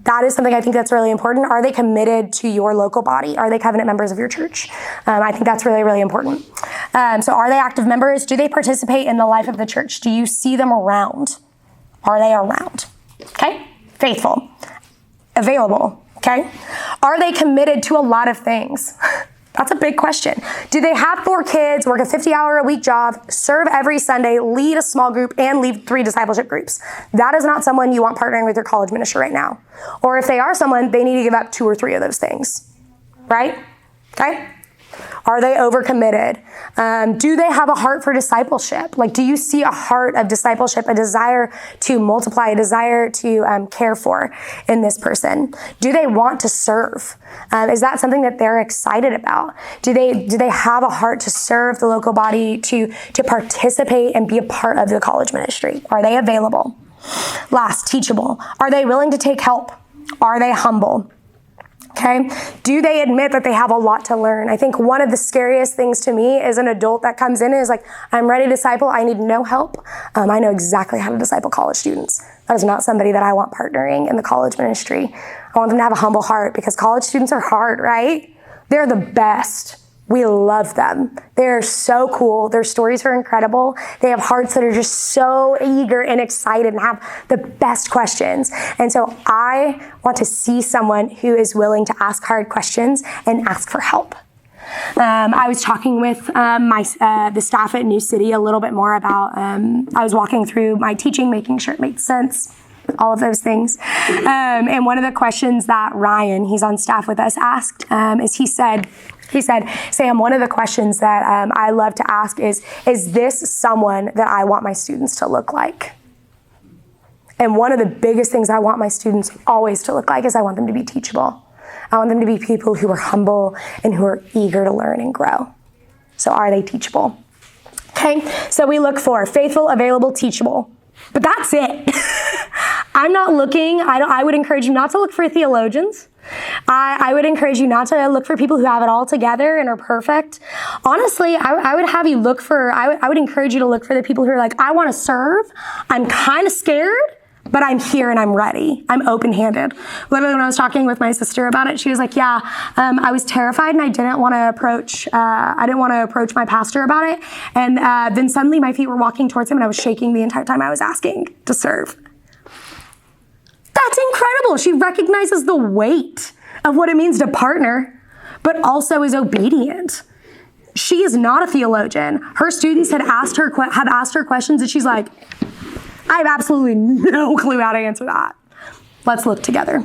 That is something I think that's really important. Are they committed to your local body? Are they covenant members of your church? I think that's really, really important. So are they active members? Do they participate in the life of the church? Do you see them around? Are they around? Okay? Faithful. Available. Okay? Are they committed to a lot of things? That's a big question. Do they have 4 kids, work a 50-hour-a-week job, serve every Sunday, lead a small group, and lead 3 discipleship groups? That is not someone you want partnering with your college ministry right now. Or if they are someone, they need to give up 2 or 3 of those things. Right? Okay? Are they overcommitted? Do they have a heart for discipleship? Like, do you see a heart of discipleship, a desire to multiply, a desire to care for in this person? Do they want to serve? Is that something that they're excited about? Do they have a heart to serve the local body, to participate and be a part of the college ministry? Are they available? Last, teachable. Are they willing to take help? Are they humble? Okay. Do they admit that they have a lot to learn? I think one of the scariest things to me is an adult that comes in and is like, I'm ready to disciple. I need no help. I know exactly how to disciple college students. That is not somebody that I want partnering in the college ministry. I want them to have a humble heart, because college students are hard, right? They're the best. We love them. They're so cool. Their stories are incredible. They have hearts that are just so eager and excited and have the best questions. And so I want to see someone who is willing to ask hard questions and ask for help. I was talking with the staff at New City a little bit more about, I was walking through my teaching, making sure it made sense, all of those things. And one of the questions that Ryan, he's on staff with us, asked is he said, Sam, one of the questions that I love to ask is this someone that I want my students to look like? And one of the biggest things I want my students always to look like is I want them to be teachable. I want them to be people who are humble and who are eager to learn and grow. So are they teachable? Okay, so we look for faithful, available, teachable. But that's it. I'm not looking, I would encourage you not to look for theologians. I would encourage you not to look for people who have it all together and are perfect. Honestly, I would have you look for, I would encourage you to look for the people who are like, I want to serve. I'm kind of scared, but I'm here and I'm ready. I'm open-handed. Literally, when I was talking with my sister about it, she was like, yeah, I was terrified and I didn't want to approach my pastor about it. And then suddenly my feet were walking towards him and I was shaking the entire time I was asking to serve. That's incredible. She recognizes the weight of what it means to partner, but also is obedient. She is not a theologian. Her students had asked her questions and she's like, I have absolutely no clue how to answer that. Let's look together.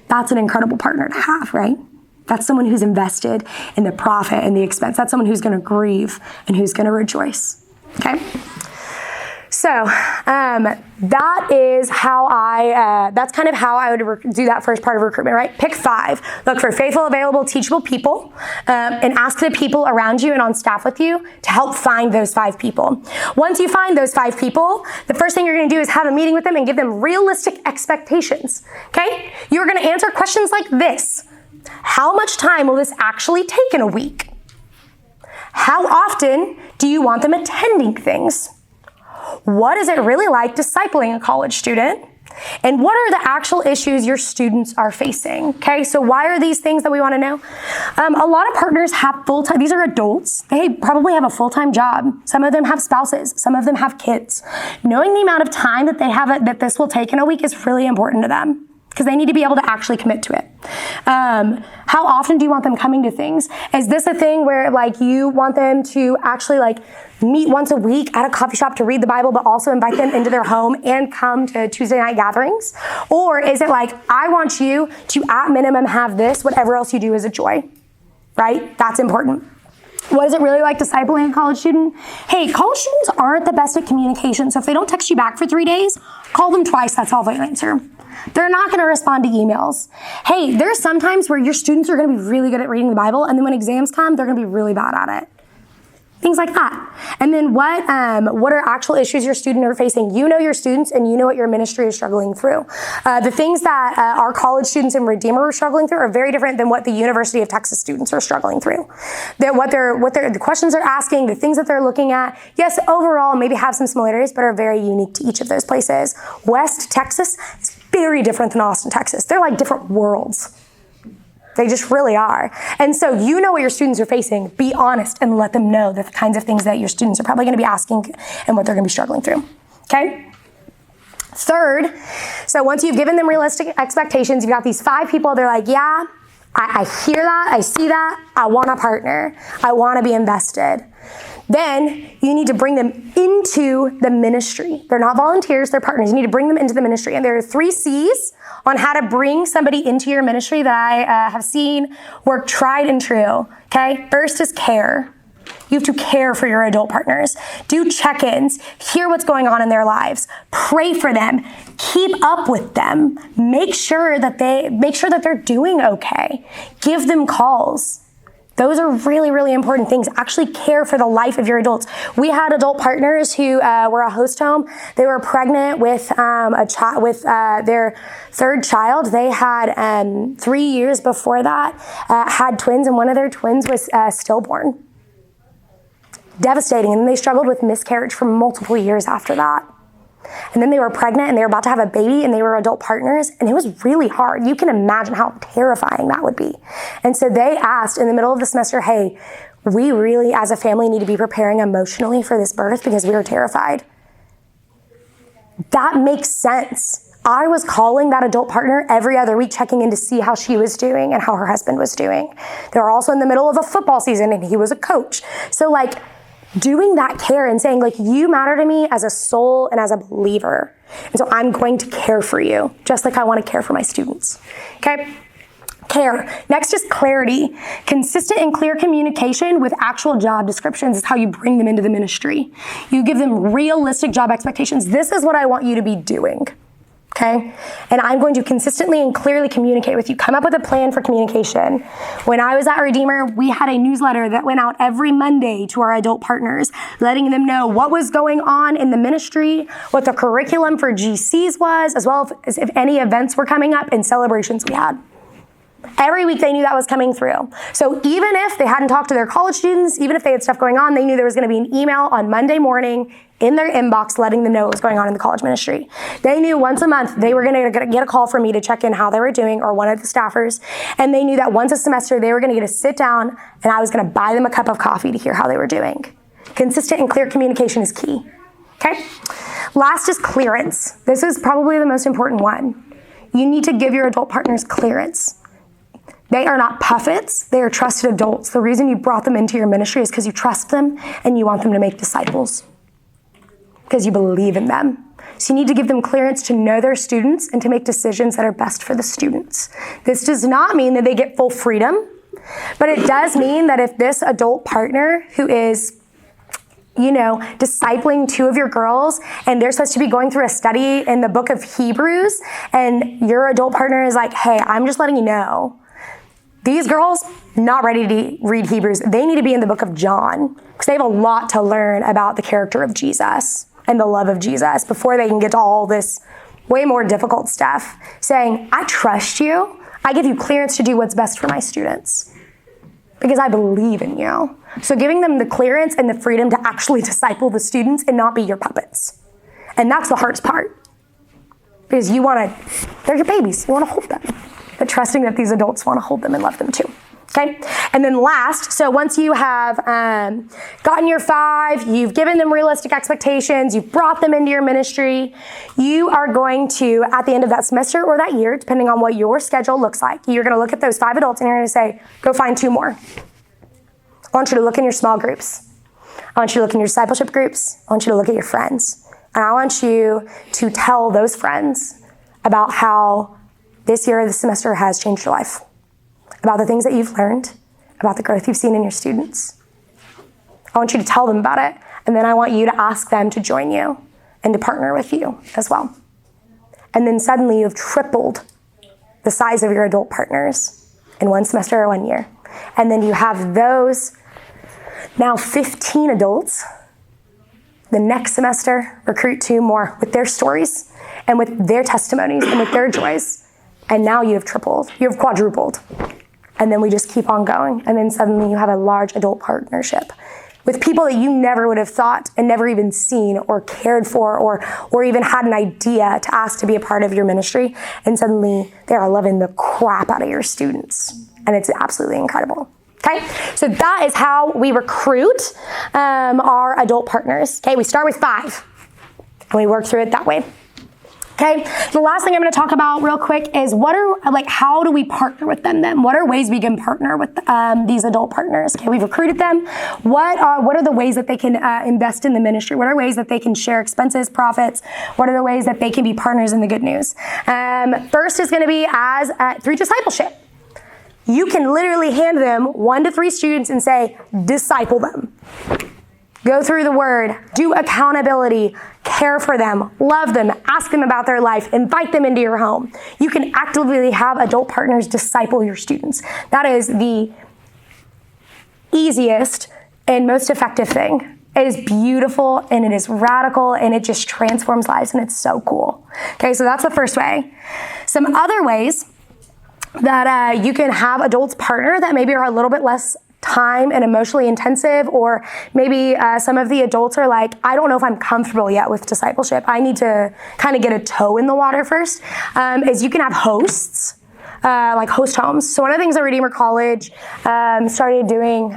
That's an incredible partner to have, right? That's someone who's invested in the profit and the expense. That's someone who's going to grieve and who's going to rejoice. Okay? So that is how that's kind of how I would do that first part of recruitment, right? Pick 5. Look for faithful, available, teachable people, and ask the people around you and on staff with you to help find those 5 people. Once you find those 5 people, the first thing you're going to do is have a meeting with them and give them realistic expectations, okay? You're going to answer questions like this. How much time will this actually take in a week? How often do you want them attending things? What is it really like discipling a college student? And what are the actual issues your students are facing? Okay, so why are these things that we want to know? A lot of partners have full-time, these are adults. They probably have a full-time job. Some of them have spouses. Some of them have kids. Knowing the amount of time that they have, that this will take in a week is really important to them, because they need to be able to actually commit to it. How often do you want them coming to things? Is this a thing where like you want them to actually like meet once a week at a coffee shop to read the Bible, but also invite them into their home and come to Tuesday night gatherings? Or is it like, I want you to at minimum have this, whatever else you do is a joy, right? That's important. What is it really like discipling a college student? Hey, college students aren't the best at communication, so if they don't text you back for 3 days, call them twice, that's all they answer. They're not going to respond to emails. Hey, there's some times where your students are going to be really good at reading the Bible, and then when exams come, they're going to be really bad at it. Things like that. And then what are actual issues your students are facing? You know your students, and you know what your ministry is struggling through. The things that our college students in Redeemer are struggling through are very different than what the University of Texas students are struggling through. The questions they're asking, the things that they're looking at, yes, overall maybe have some similarities, but are very unique to each of those places. West Texas is very different than Austin, Texas. They're like different worlds. They just really are. And so you know what your students are facing. Be honest and let them know the kinds of things that your students are probably going to be asking and what they're going to be struggling through. Okay? Third, so once you've given them realistic expectations, you've got these 5 people, they're like, yeah, I hear that, I see that, I want a partner, I want to be invested. Then you need to bring them into the ministry. They're not volunteers, they're partners. You need to bring them into the ministry. And there are 3 C's on how to bring somebody into your ministry that I have seen work tried and true. Okay? First is care. You have to care for your adult partners. Do check-ins. Hear what's going on in their lives. Pray for them. Keep up with them. Make sure that they're doing okay. Give them calls. Those are really, really important things. Actually care for the life of your adults. We had adult partners who were a host home. They were pregnant with their 3rd child. They had 3 years before that had twins, and one of their twins was stillborn. Devastating. And they struggled with miscarriage for multiple years after that. And then they were pregnant and they were about to have a baby and they were adult partners, and it was really hard. You can imagine how terrifying that would be. And so they asked in the middle of the semester, hey, we really as a family need to be preparing emotionally for this birth because we are terrified. That makes sense. I was calling that adult partner every other week, checking in to see how she was doing and how her husband was doing. They were also in the middle of a football season and he was a coach. So like, doing that care and saying, like, you matter to me as a soul and as a believer. And so I'm going to care for you, just like I want to care for my students. Okay? Care. Next is clarity. Consistent and clear communication with actual job descriptions is how you bring them into the ministry. You give them realistic job expectations. This is what I want you to be doing. Okay? And I'm going to consistently and clearly communicate with you. Come up with a plan for communication. When I was at Redeemer, we had a newsletter that went out every Monday to our adult partners, letting them know what was going on in the ministry, what the curriculum for GCs was, as well as if any events were coming up and celebrations we had. Every week they knew that was coming through. So even if they hadn't talked to their college students, even if they had stuff going on, they knew there was going to be an email on Monday morning in their inbox letting them know what was going on in the college ministry. They knew once a month they were going to get a call from me to check in how they were doing, or one of the staffers. And they knew that once a semester they were going to get to sit down and I was going to buy them a cup of coffee to hear how they were doing. Consistent and clear communication is key. Okay? Last is clearance. This is probably the most important one. You need to give your adult partners clearance. They are not puppets. They are trusted adults. The reason you brought them into your ministry is because you trust them and you want them to make disciples. Because you believe in them. So you need to give them clearance to know their students and to make decisions that are best for the students. This does not mean that they get full freedom, but it does mean that if this adult partner who is discipling 2 of your girls, and they're supposed to be going through a study in the book of Hebrews, and your adult partner is like, hey, I'm just letting you know, these girls not ready to read Hebrews. They need to be in the book of John, because they have a lot to learn about the character of Jesus and the love of Jesus before they can get to all this way more difficult stuff. Saying, I trust you. I give you clearance to do what's best for my students because I believe in you. So giving them the clearance and the freedom to actually disciple the students and not be your puppets. And that's the hardest part, because they're your babies. You want to hold them. But trusting that these adults want to hold them and love them too. Okay? And then last, so once you have gotten your 5, you've given them realistic expectations, you've brought them into your ministry, you are going to, at the end of that semester or that year, depending on what your schedule looks like, you're going to look at those 5 adults and you're going to say, go find 2 more. I want you to look in your small groups. I want you to look in your discipleship groups. I want you to look at your friends. And I want you to tell those friends about how this year or this semester has changed your life, about the things that you've learned, about the growth you've seen in your students. I want you to tell them about it, and then I want you to ask them to join you and to partner with you as well. And then suddenly you've tripled the size of your adult partners in 1 semester or 1 year. And then you have those now 15 adults. The next semester, recruit 2 more with their stories and with their testimonies and with their joys. And now you have tripled, you have quadrupled. And then we just keep on going. And then suddenly you have a large adult partnership with people that you never would have thought and never even seen or cared for or even had an idea to ask to be a part of your ministry. And suddenly they are loving the crap out of your students. And it's absolutely incredible. Okay, so that is how we recruit our adult partners. Okay, we start with 5 and we work through it that way. Okay, the last thing I'm going to talk about real quick is how do we partner with them then? What are ways we can partner with these adult partners? Okay, we've recruited them. What are the ways that they can invest in the ministry? What are ways that they can share expenses, profits? What are the ways that they can be partners in the good news? First is going to be through discipleship. You can literally hand them 1 to 3 students and say, disciple them. Go through the word, do accountability, care for them, love them, ask them about their life, invite them into your home. You can actively have adult partners disciple your students. That is the easiest and most effective thing. It is beautiful and it is radical and it just transforms lives and it's so cool. Okay, so that's the first way. Some other ways that you can have adults partner that maybe are a little bit less time and emotionally intensive, or maybe some of the adults are like, I don't know if I'm comfortable yet with discipleship. I need to kind of get a toe in the water first, is you can have hosts. Like host homes. So one of the things that Redeemer College started doing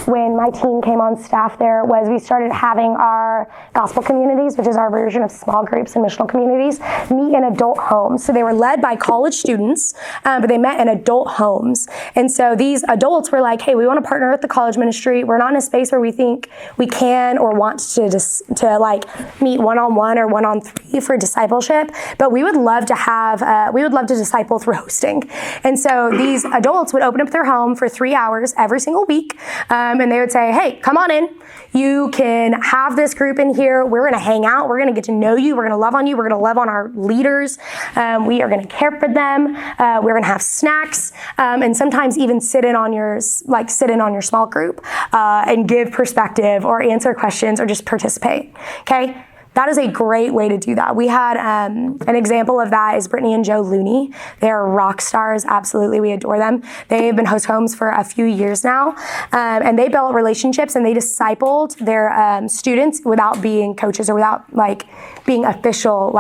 when my team came on staff there was we started having our gospel communities, which is our version of small groups and missional communities, meet in adult homes. So they were led by college students, but they met in adult homes. And so these adults were like, hey, we want to partner with the college ministry. We're not in a space where we think we can or want to meet one-on-one or one-on-3 for discipleship, but we would love to disciple through hosting. And so these adults would open up their home for 3 hours every single week, and they would say, hey, come on in. You can have this group in here. We're going to hang out. We're going to get to know you. We're going to love on you. We're going to love on our leaders. We are going to care for them. We're going to have snacks, and sometimes even sit in on your small group and give perspective or answer questions or just participate. Okay. That is a great way to do that. We had an example of that is Brittany and Joe Looney. They are rock stars. Absolutely. We adore them. They've been host homes for a few years now. And they built relationships and they discipled their students without being coaches or without being official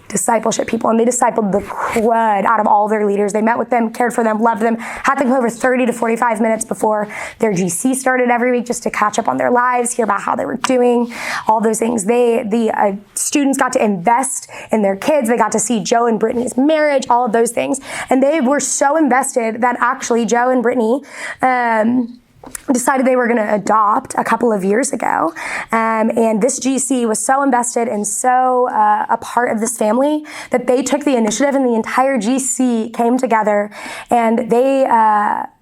discipleship people, and they discipled the crud out of all their leaders. They met with them, cared for them, loved them, had them come over 30 to 45 minutes before their GC started every week just to catch up on their lives, hear about how they were doing, all those things. The students got to invest in their kids. They got to see Joe and Brittany's marriage, all of those things. And they were so invested that actually Joe and Brittany decided they were going to adopt a couple of years ago. And this GC was so invested and so a part of this family that they took the initiative, and the entire GC came together and they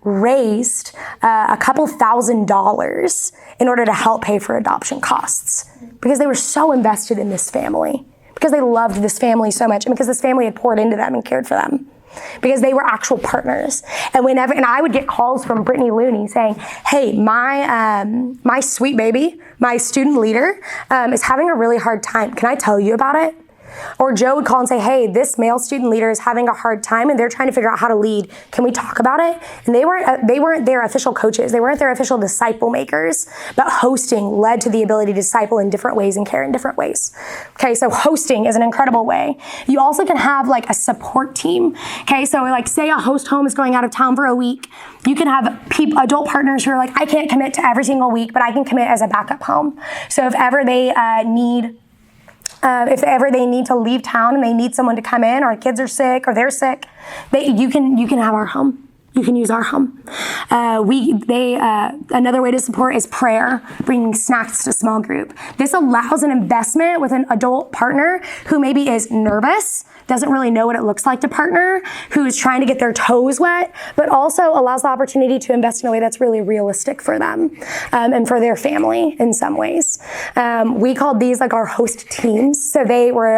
raised a couple $1,000s in order to help pay for adoption costs, because they were so invested in this family, because they loved this family so much, and because this family had poured into them and cared for them, because they were actual partners. And I would get calls from Brittany Looney saying, hey, my sweet baby, my student leader, is having a really hard time. Can I tell you about it? Or Joe would call and say, hey, this male student leader is having a hard time and they're trying to figure out how to lead. Can we talk about it? And they weren't their official coaches. They weren't their official disciple makers, but hosting led to the ability to disciple in different ways and care in different ways. Okay, so hosting is an incredible way. You also can have like a support team. Okay, so like say a host home is going out of town for a week. You can have adult partners who are like, I can't commit to every single week, but I can commit as a backup home. So if ever they need to leave town and they need someone to come in, or kids are sick or they're sick, you can have our home. You can use our home. Another way to support is prayer, bringing snacks to small group. This allows an investment with an adult partner who maybe is nervous, doesn't really know what it looks like to partner, who is trying to get their toes wet, but also allows the opportunity to invest in a way that's really realistic for them and for their family in some ways. We called these like our host teams. So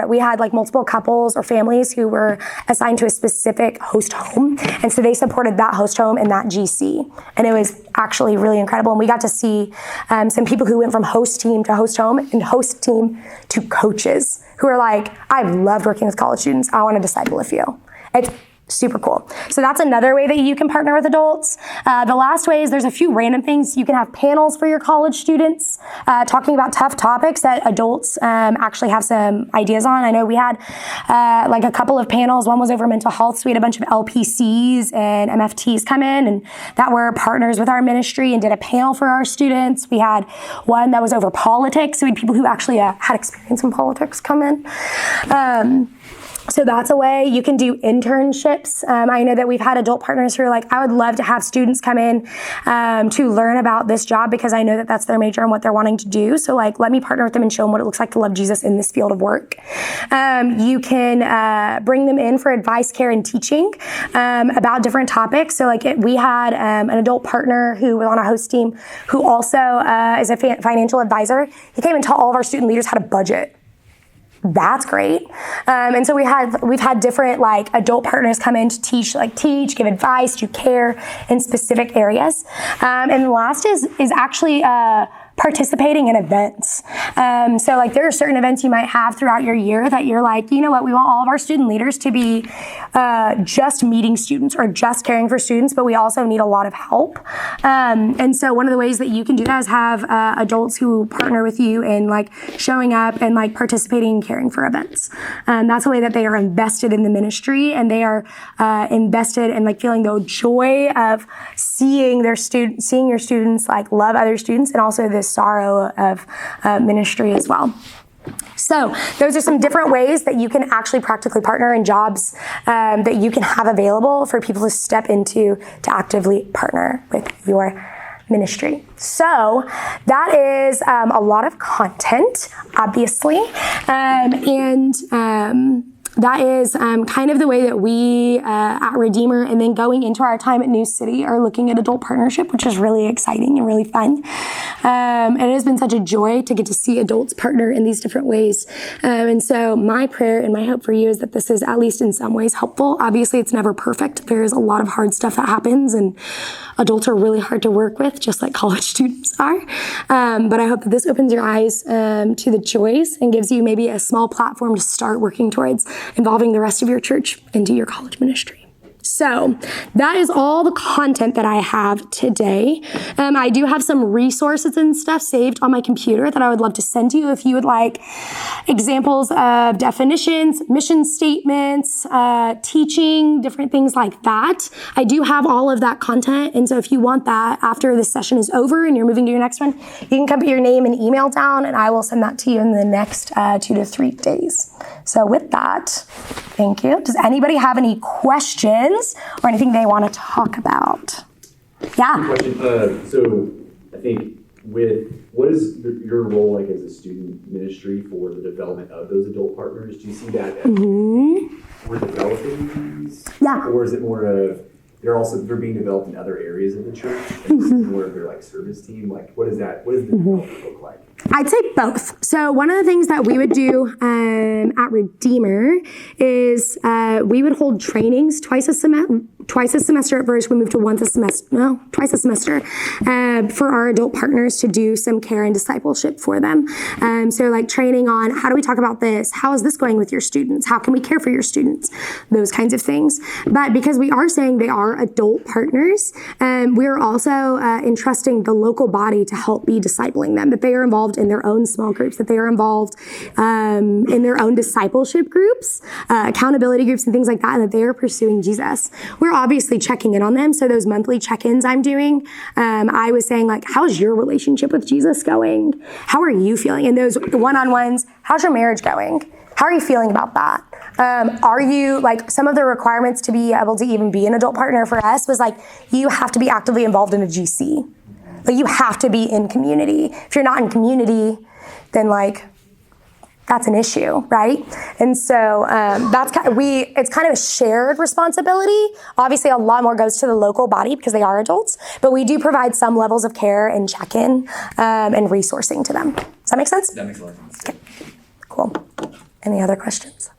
we had like multiple couples or families who were assigned to a specific host home. And so they supported that host home and that GC. And it was actually really incredible. And we got to see some people who went from host team to host home and host team to coaches who are like, I've loved working with college students. I want to disciple a few. It's super cool. So that's another way that you can partner with adults. The last way is there's a few random things. You can have panels for your college students talking about tough topics that adults actually have some ideas on. I know we had like a couple of panels. One was over mental health. So we had a bunch of LPCs and MFTs come in and that were partners with our ministry and did a panel for our students. We had one that was over politics. So we had people who actually had experience in politics come in. So that's a way. You can do internships. I know that we've had adult partners who are like, I would love to have students come in to learn about this job because I know that that's their major and what they're wanting to do. So like, let me partner with them and show them what it looks like to love Jesus in this field of work. You can bring them in for advice, care, and teaching about different topics. So like we had an adult partner who was on a host team who also is a financial advisor. He came and taught all of our student leaders how to budget. That's great. And so we've had different like adult partners come in to teach, give advice, do care in specific areas. And the last is actually participating in events. So like there are certain events you might have throughout your year that you're like, you know what, we want all of our student leaders to be just meeting students or just caring for students, but we also need a lot of help. And so one of the ways that you can do that is have adults who partner with you in like showing up and like participating and caring for events. That's a way that they are invested in the ministry and they are invested in like feeling the joy of seeing your students like love other students, and also the sorrow of ministry as well. So those are some different ways that you can actually practically partner in jobs that you can have available for people to step into to actively partner with your ministry. So that is a lot of content, obviously, and that is kind of the way that we at Redeemer, and then going into our time at New City, are looking at adult partnership, which is really exciting and really fun. And it has been such a joy to get to see adults partner in these different ways. And so my prayer and my hope for you is that this is at least in some ways helpful. Obviously, it's never perfect. There is a lot of hard stuff that happens, and adults are really hard to work with, just like college students are. But I hope that this opens your eyes to the joys and gives you maybe a small platform to start working towards involving the rest of your church into your college ministry. So that is all the content that I have today. I do have some resources and stuff saved on my computer that I would love to send to you if you would like examples of definitions, mission statements, teaching, different things like that. I do have all of that content. And so if you want that after this session is over and you're moving to your next one, you can come put your name and email down and I will send that to you in the next 2 to 3 days. So with that, thank you. Does anybody have any questions or anything they want to talk about? Yeah. Question. So I think what is your role like as a student ministry for the development of those adult partners? Do you see that as we're developing these? Yeah. Or is it more of they're being developed in other areas of the church, and this is more of their like service team? Like what does the development look like? I'd say both. So one of the things that we would do at Redeemer is we would hold trainings twice a semester. At first, we moved to twice a semester for our adult partners to do some care and discipleship for them. So like training on how do we talk about this? How is this going with your students? How can we care for your students? Those kinds of things. But because we are saying they are adult partners, we're also entrusting the local body to help be discipling them, that they are involved in their own small groups, that they are involved in their own discipleship groups, accountability groups and things like that, and that they are pursuing Jesus. We're obviously checking in on them. So those monthly check-ins I'm doing, I was saying like, how's your relationship with Jesus going? How are you feeling? And those one-on-ones, how's your marriage going? How are you feeling about that? Are you, like, some of the requirements to be able to even be an adult partner for us was like, you have to be actively involved in a GC. Like, you have to be in community. If you're not in community, then like, that's an issue, right? And so it's kind of a shared responsibility. Obviously, a lot more goes to the local body because they are adults, but we do provide some levels of care and check-in and resourcing to them. Does that make sense? That makes a lot of sense. Okay, cool. Any other questions?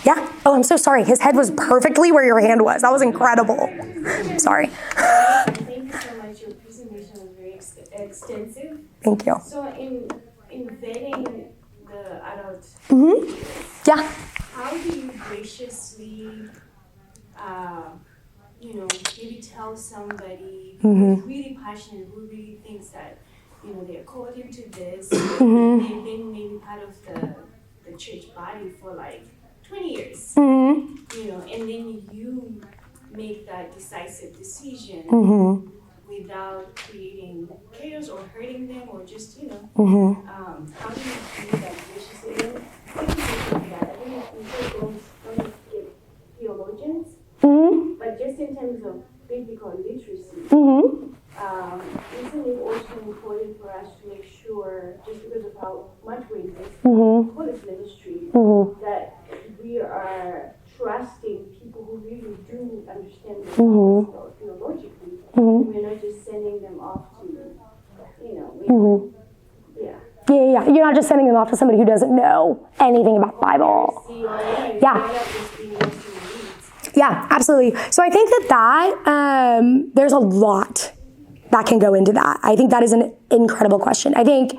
Yeah. Oh, I'm so sorry. His head was perfectly where your hand was. That was incredible. Sorry. Thank you so much. Your presentation was very extensive. Thank you. So in vetting the adult, Yeah. how do you graciously, maybe tell somebody who's really passionate, who really thinks that, they're called into this, and they've been maybe part of the church body for like 20 years, and then you make that decisive decision without creating chaos or hurting them or just, how do you do that graciously? I don't know if we don't get theologians, but just in terms of biblical literacy, isn't it also important for us to make sure, just because of how much we invest in college ministry, that we are trusting people who really do understand the gospel theologically, and we're not just sending them off to, Yeah. You're not just sending them off to somebody who doesn't know anything about the Bible. Yeah, absolutely. So I think that there's a lot that can go into that. I think that is an incredible question. I think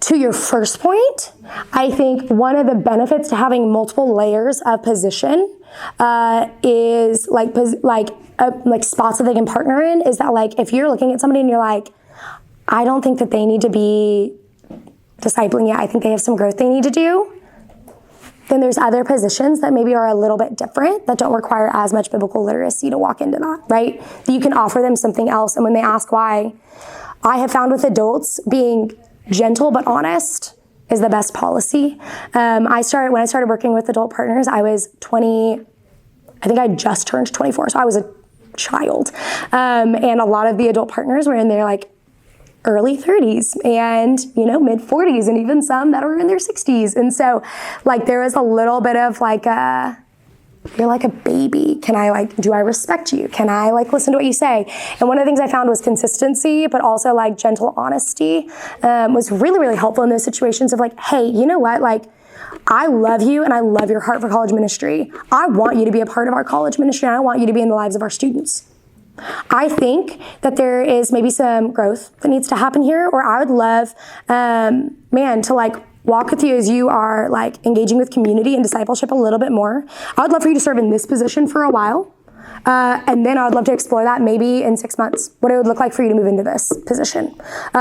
to your first point, I think one of the benefits to having multiple layers of position is like spots that they can partner in, is that like if you're looking at somebody and you're like, I don't think that they need to be discipling yet, I think they have some growth they need to do, then there's other positions that maybe are a little bit different that don't require as much biblical literacy to walk into that, right? You can offer them something else. And when they ask why, I have found with adults being gentle but honest is the best policy. When I started working with adult partners, I was 20, I think I just turned 24, so I was a child. And a lot of the adult partners were in their like early 30s and, mid 40s, and even some that were in their 60s. And so like there was a little bit of like you're like a baby. Do I respect you? Can I listen to what you say? And one of the things I found was consistency, but also like gentle honesty was really, really helpful in those situations of like, hey, you know what? Like, I love you and I love your heart for college ministry. I want you to be a part of our college ministry, and I want you to be in the lives of our students. I think that there is maybe some growth that needs to happen here, or I would love, to walk with you as you are engaging with community and discipleship a little bit more. I would love for you to serve in this position for a while. And then I would love to explore that maybe in 6 months, what it would look like for you to move into this position.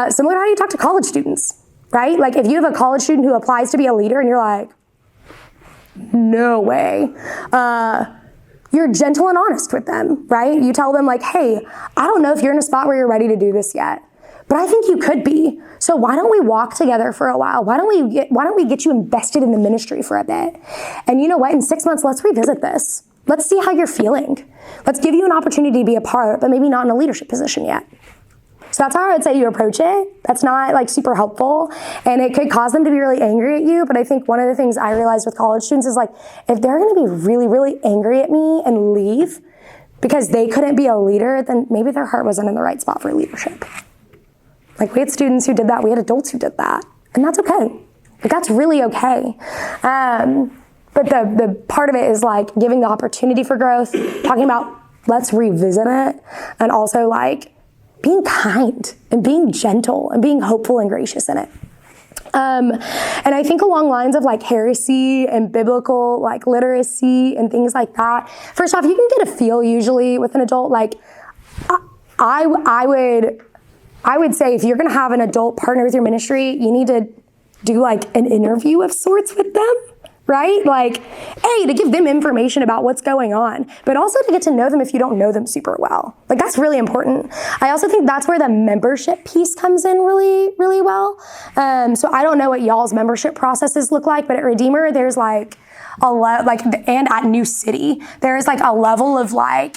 Similar to how you talk to college students, right? Like if you have a college student who applies to be a leader and you're like, no way. You're gentle and honest with them, right? You tell them hey, I don't know if you're in a spot where you're ready to do this yet, but I think you could be. So why don't we walk together for a while? Why don't we get you invested in the ministry for a bit? And you know what? In 6 months, let's revisit this. let's see how you're feeling. Let's give you an opportunity to be a part, but maybe not in a leadership position yet. So that's how I would say you approach it. That's not like super helpful, and it could cause them to be really angry at you. But I think one of the things I realized with college students is like, if they're going to be really, really angry at me and leave because they couldn't be a leader, then maybe their heart wasn't in the right spot for leadership. Like, we had students who did that. We had adults who did that, and that's okay. Like, that's really okay. But the part of it is like giving the opportunity for growth, talking about let's revisit it, and also like being kind and being gentle and being hopeful and gracious in it. And I think along lines of like heresy and biblical like literacy and things like that, first off, you can get a feel usually with an adult. Like I would say if you're going to have an adult partner with your ministry, you need to do like an interview of sorts with them. Right? Like, A, to give them information about what's going on, but also to get to know them if you don't know them super well. Like, that's really important. I also think that's where the membership piece comes in really, really well. So I don't know what y'all's membership processes look like, but at Redeemer, there's like and at New City, there is like a level of like,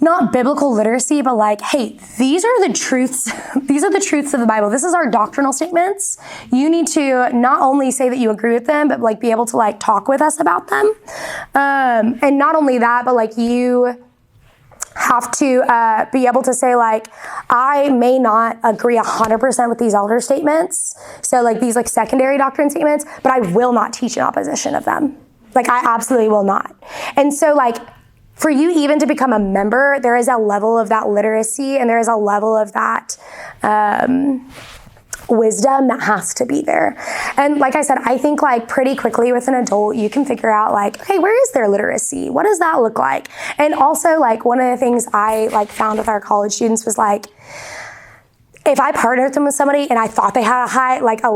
not biblical literacy, but like, hey, these are the truths. These are the truths of the Bible. This is our doctrinal statements. You need to not only say that you agree with them, but like be able to like talk with us about them. And not only that, but like you have to be able to say like, I may not agree 100% with these elder statements. So like these like secondary doctrine statements, but I will not teach in opposition of them. Like I absolutely will not. And so like, for you even to become a member, there is a level of that literacy and there is a level of that wisdom that has to be there. And like I said, I think like pretty quickly with an adult, you can figure out like, okay, where is their literacy? What does that look like? And also like one of the things I like found with our college students was like, if I partnered them with somebody and I thought they had a high, like a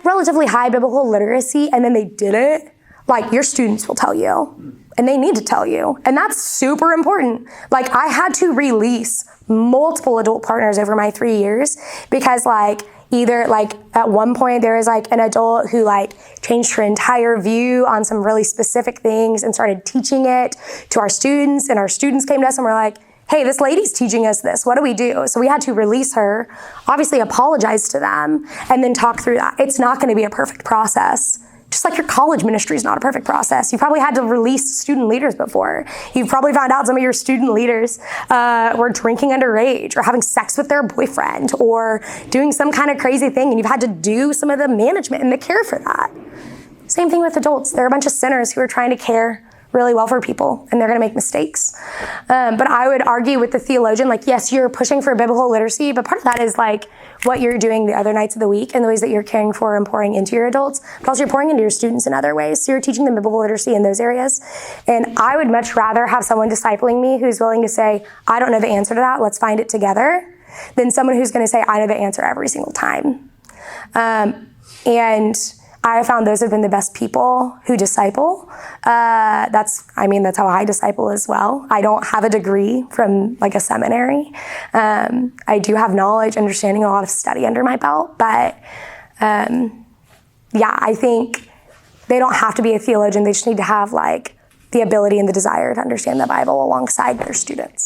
relatively high biblical literacy and then they didn't, like your students will tell you. And they need to tell you. And that's super important. Like I had to release multiple adult partners over my 3 years because like either like at one point there was like an adult who like changed her entire view on some really specific things and started teaching it to our students, and our students came to us and were like, hey, this lady's teaching us this. What do we do? So we had to release her, obviously apologize to them, and then talk through that. It's not going to be a perfect process. Just like your college ministry is not a perfect process. You probably had to release student leaders before. You've probably found out some of your student leaders were drinking underage or having sex with their boyfriend or doing some kind of crazy thing, and you've had to do some of the management and the care for that. Same thing with adults. They're a bunch of sinners who are trying to care really well for people, and they're going to make mistakes. But I would argue with the theologian, like, yes, you're pushing for biblical literacy, but part of that is like what you're doing the other nights of the week and the ways that you're caring for and pouring into your adults, but also you're pouring into your students in other ways. So you're teaching them biblical literacy in those areas. And I would much rather have someone discipling me who's willing to say, I don't know the answer to that, let's find it together, than someone who's going to say, I know the answer every single time. And I have found those have been the best people who disciple. That's how I disciple as well. I don't have a degree from like a seminary. I do have knowledge, understanding, a lot of study under my belt, but I think they don't have to be a theologian. They just need to have like the ability and the desire to understand the Bible alongside their students.